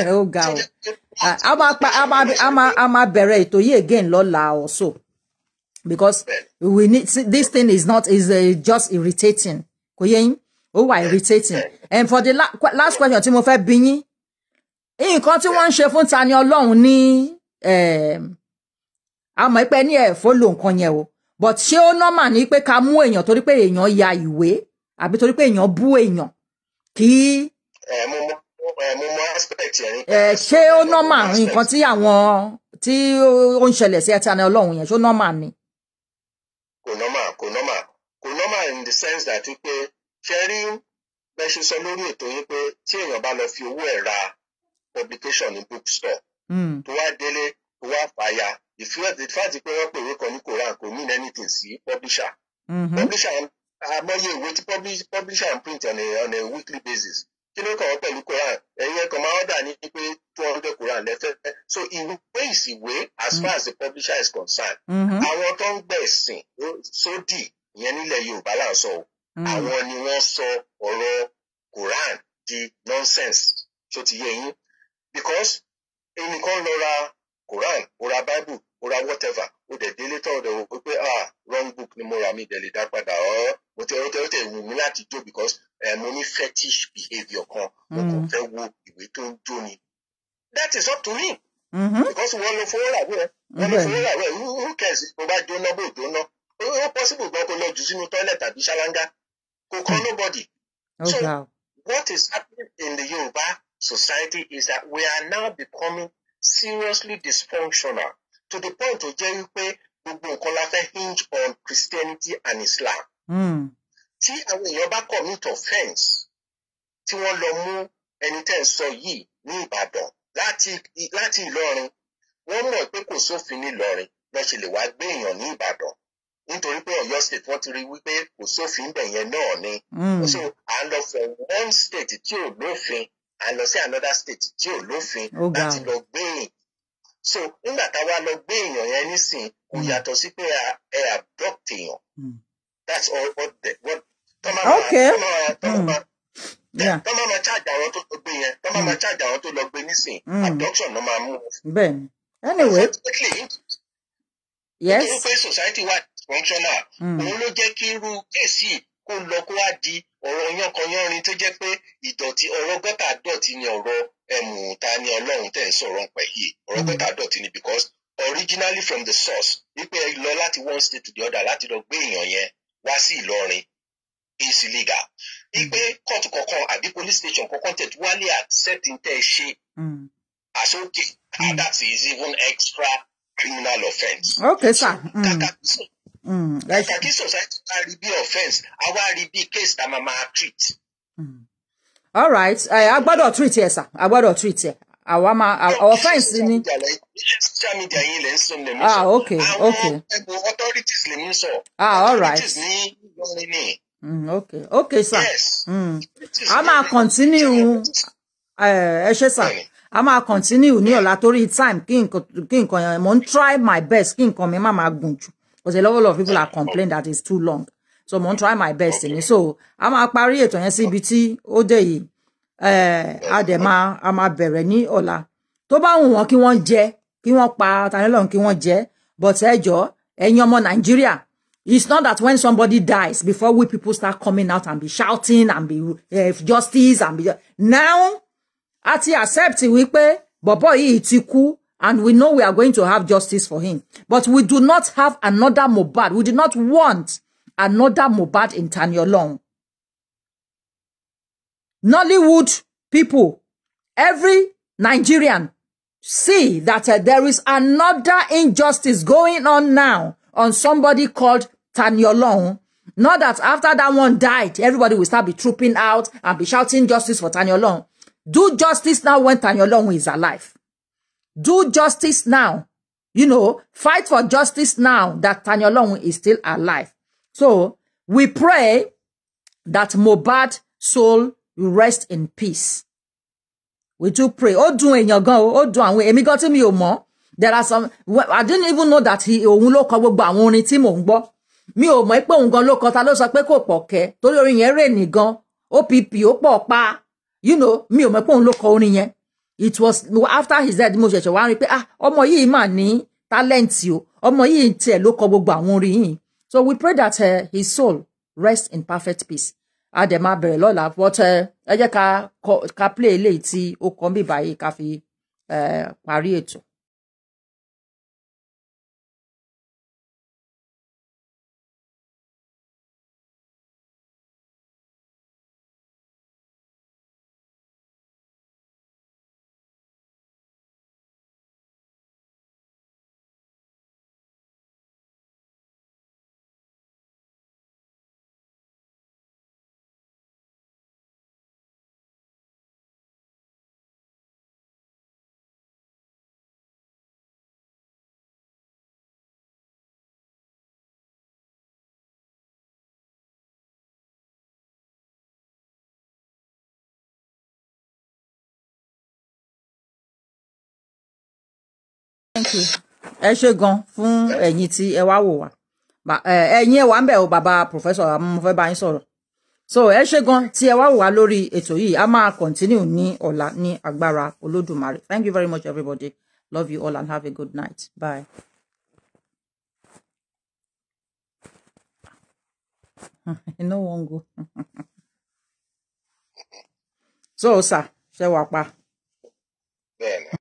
Oh God. I'm a bẹ̀rẹ̀ ètò yìí again lọ́la also because we need this thing is just irritating. Kò yé yín? Ó wà irritating. And for the last question tí mo fẹ́ bi yín, nǹkan tí wọ́n ń ṣe fún Tani Olohun ní àmọ́ pé ní ẹ̀ follow nǹkan yẹn o, but ṣé ó normal ní pé ká mú èèyàn torí pé èèyàn ya ìwé àbí torí pé èèyàn bú èèyàn kí ṣé ó normal nǹkan tí àwọn tí ó ń ṣẹlẹ̀ sí Tani Olohun yẹn ṣó normal ni? Kò normal in the sense that pé ṣe rí bẹ́ẹ̀ ṣe sọ lórí ètò yín pé tí èèyàn bá lọ fi owó ẹ̀ ra publication ní bookstore tó wá délé tó wá fàyà the fact pé wọ́n pè wé kan ní Koran kò mean anything sí publisher. Publisher àmọ́yé ìwé tí publisher ń print on a weekly basis. kí ló kàn wọ́n pẹ̀lú Quran ẹ̀yin ẹ̀kan máa ọ̀dà ní pé 200 Quran lẹ́fẹ̀ẹ́ so ìwé is ìwé as far as the publisher is concerned àwọn tó ń gbẹ̀sìn sódì ìyẹn nílẹ̀ Yorùbá là ń sọ o àwọn ni wọ́n sọ ọ̀rọ̀ Quran di nonsense tó ti yé yín because ẹnìkan lọ ra Quran ó ra Bible ó ra whatever ó dẹ̀ délé tọ́ ọ̀dọ̀ wò pé wrong book ni mo rà mí dẹ̀ lè dá padà mo tẹ̀ wù mí láti jó because mo ní fetish behaviour kan mo kàn fẹ́ wo ìwé tó ń jó ni that is up to me because wọ́n lọ fowó rà bẹ́ẹ̀ wọ́n lọ fowó rà bẹ́ẹ̀ who cares bó bá jóná bó jóná ó possible gan kó lọ jù sínú toilet tàbí ṣáláńgá kò kọ́ nobody so what is happening in the Yoruba society is that we are now becoming seriously dysfunctional to the point tó jẹ́ wípé gbogbo nǹkan la fẹ́ hinge on Christianity and Islam. Tí àwọn èèyàn bá commit offence tí wọ́n lọ mú ẹni tẹ́ ń sọ yìí ní Ìbàdàn láti Ìlọrin wọ́n mọ̀ pé kò sófin ní Ìlọrin lọ́ ṣe lè wá gbé èèyàn ní Ìbàdàn nítorí pé Ọ̀yọ́ state wọ́n ti rí wípé kò sófin bẹ̀ yẹn náà ni. So à ń lọ from one state tí ò lófin à ń lọ sí another state tí ò lófin láti lọ gbé èèyàn. So nígbà táwa lọ gbé èèyàn yẹn nísìn kò yàtọ̀ sí pé ẹ abduct èèyàn. That's all what tọ́mọ máa charge àwọn tó lọ gbé yẹn tọ́mọ máa charge àwọn tó lọ gbé nísìn abduction ló máa mú. Bẹ́ẹ̀ni anyway yes nítorí pé society wa functional òun ló jẹ́ kí irú kéèsì kó lọ kó wá di ọ̀rọ̀ yánkanyánrin tó jẹ́ pé ìdọ̀tí ọ̀rọ̀ gọ́tà dọ̀tí ni ọ̀rọ̀ Tani Olohun tẹ̀ ń sọ̀rọ̀ pẹ̀ yìí ọ̀rọ̀ gọ́tà dọ̀tí ni because originally from the source wípé ẹ lọ láti one state to the other láti lọ gbé èèyàn yẹn wá sí Ìlọrin is illegal wípé court kankan àbí police station kankan tẹ̀ tí wọ́n lè accept n tẹ́ ẹ ṣe as okay that is even extra criminal offence. Okay sir. Kàkà kí society bá rí bí offence a wá rí bí case tá a máa treat. All right a gbọ́dọ̀ treat ẹ sir a gbọ́dọ̀ treat ẹ àwa máa offence ni. Social media yín lè ń sọ lè mí sọ. Okay. Àwọn authorities lè mí sọ. All right. Authorities ní lọ́rin ní. Okay sir. Yes. A máa continue ẹ ṣé sir. A máa continue ní ọ̀la torí time kí nǹkan yẹn mo ń try my best kí nǹkan mi má máa gùn jù because a lot of people are complaining that it's too long so mo ń try my best ni so a máa parí ètò yẹn sí ibi tí ó dé yìí a máa bẹ̀rẹ̀ ní ọ̀la tó bá wù wọ́n kí wọ́n jẹ kí wọ́n pa Tani Olohun kí wọ́n jẹ but ẹ jọ̀ọ́ ẹ̀yin ọmọ Nàìjíríà it's not that when somebody dies before we people start coming out and be shouting and be justice and be now àti accept wípé bọ̀bọ̀ yìí ti kú and we know we are going to have justice for him but we do not have another Mohbad we do not want another Mohbad in Tani Olohun. Nollywood people every Nigerian see that there is another injustice going on now on somebody called Tani Olohun. Not that after that one died everybody will start be trooping out and be shouting justice for Tani Olohun. Do justice now when Tani Olohun is alive. Do justice now. You know, fight for justice now that Tani Olohun is still alive. So, we pray that Mohbad's soul will rest in peace. We do pray. Ó dùn èèyàn gan ó dùn àwọn èmi gan tí mi ò mọ̀. There are some I didn't even know that òun ló kọ gbogbo àwọn orin tí mò ń gbọ́. Mi ò mọ̀ pé òun gan ló kọ ta ló sọ pé kò pọ̀ kẹ́ torí orin yẹn rè ní gan. OPP ó pọ̀ pa. You know, mi ò mọ̀ pé òun ló kọ orin yẹn. It was after his death mo ṣẹ̀ṣẹ̀ wá rí pé ọmọ yìí mà ní talent o. Ọmọ yìí tiẹ̀ ló kọ gbogbo àwọn orin yìí. So we pray that his soul rest in perfect peace. A dẹ̀ máa bẹ̀rẹ̀ lọ́la but ẹ jẹ́ ká play eléyìí tí ó kọ bí báyìí ká fi parí ètò. thank you. Ẹ ṣé gan fún ẹ̀yin tí ẹ wá wò wá. Ẹ̀yin ẹ wà ńbẹ̀ o bàbá professor mo fẹ́ bá yín sọ̀rọ̀. So ẹ ṣé gan tí ẹ wá wò wá lórí ètò yìí. A máa continue ní ọ̀la ní agbára Olódùmarè. Thank you very much everybody. Love you all and have a good night. Bye. No one go. So sir, ṣé wà pa? Bẹ́ẹ̀ni.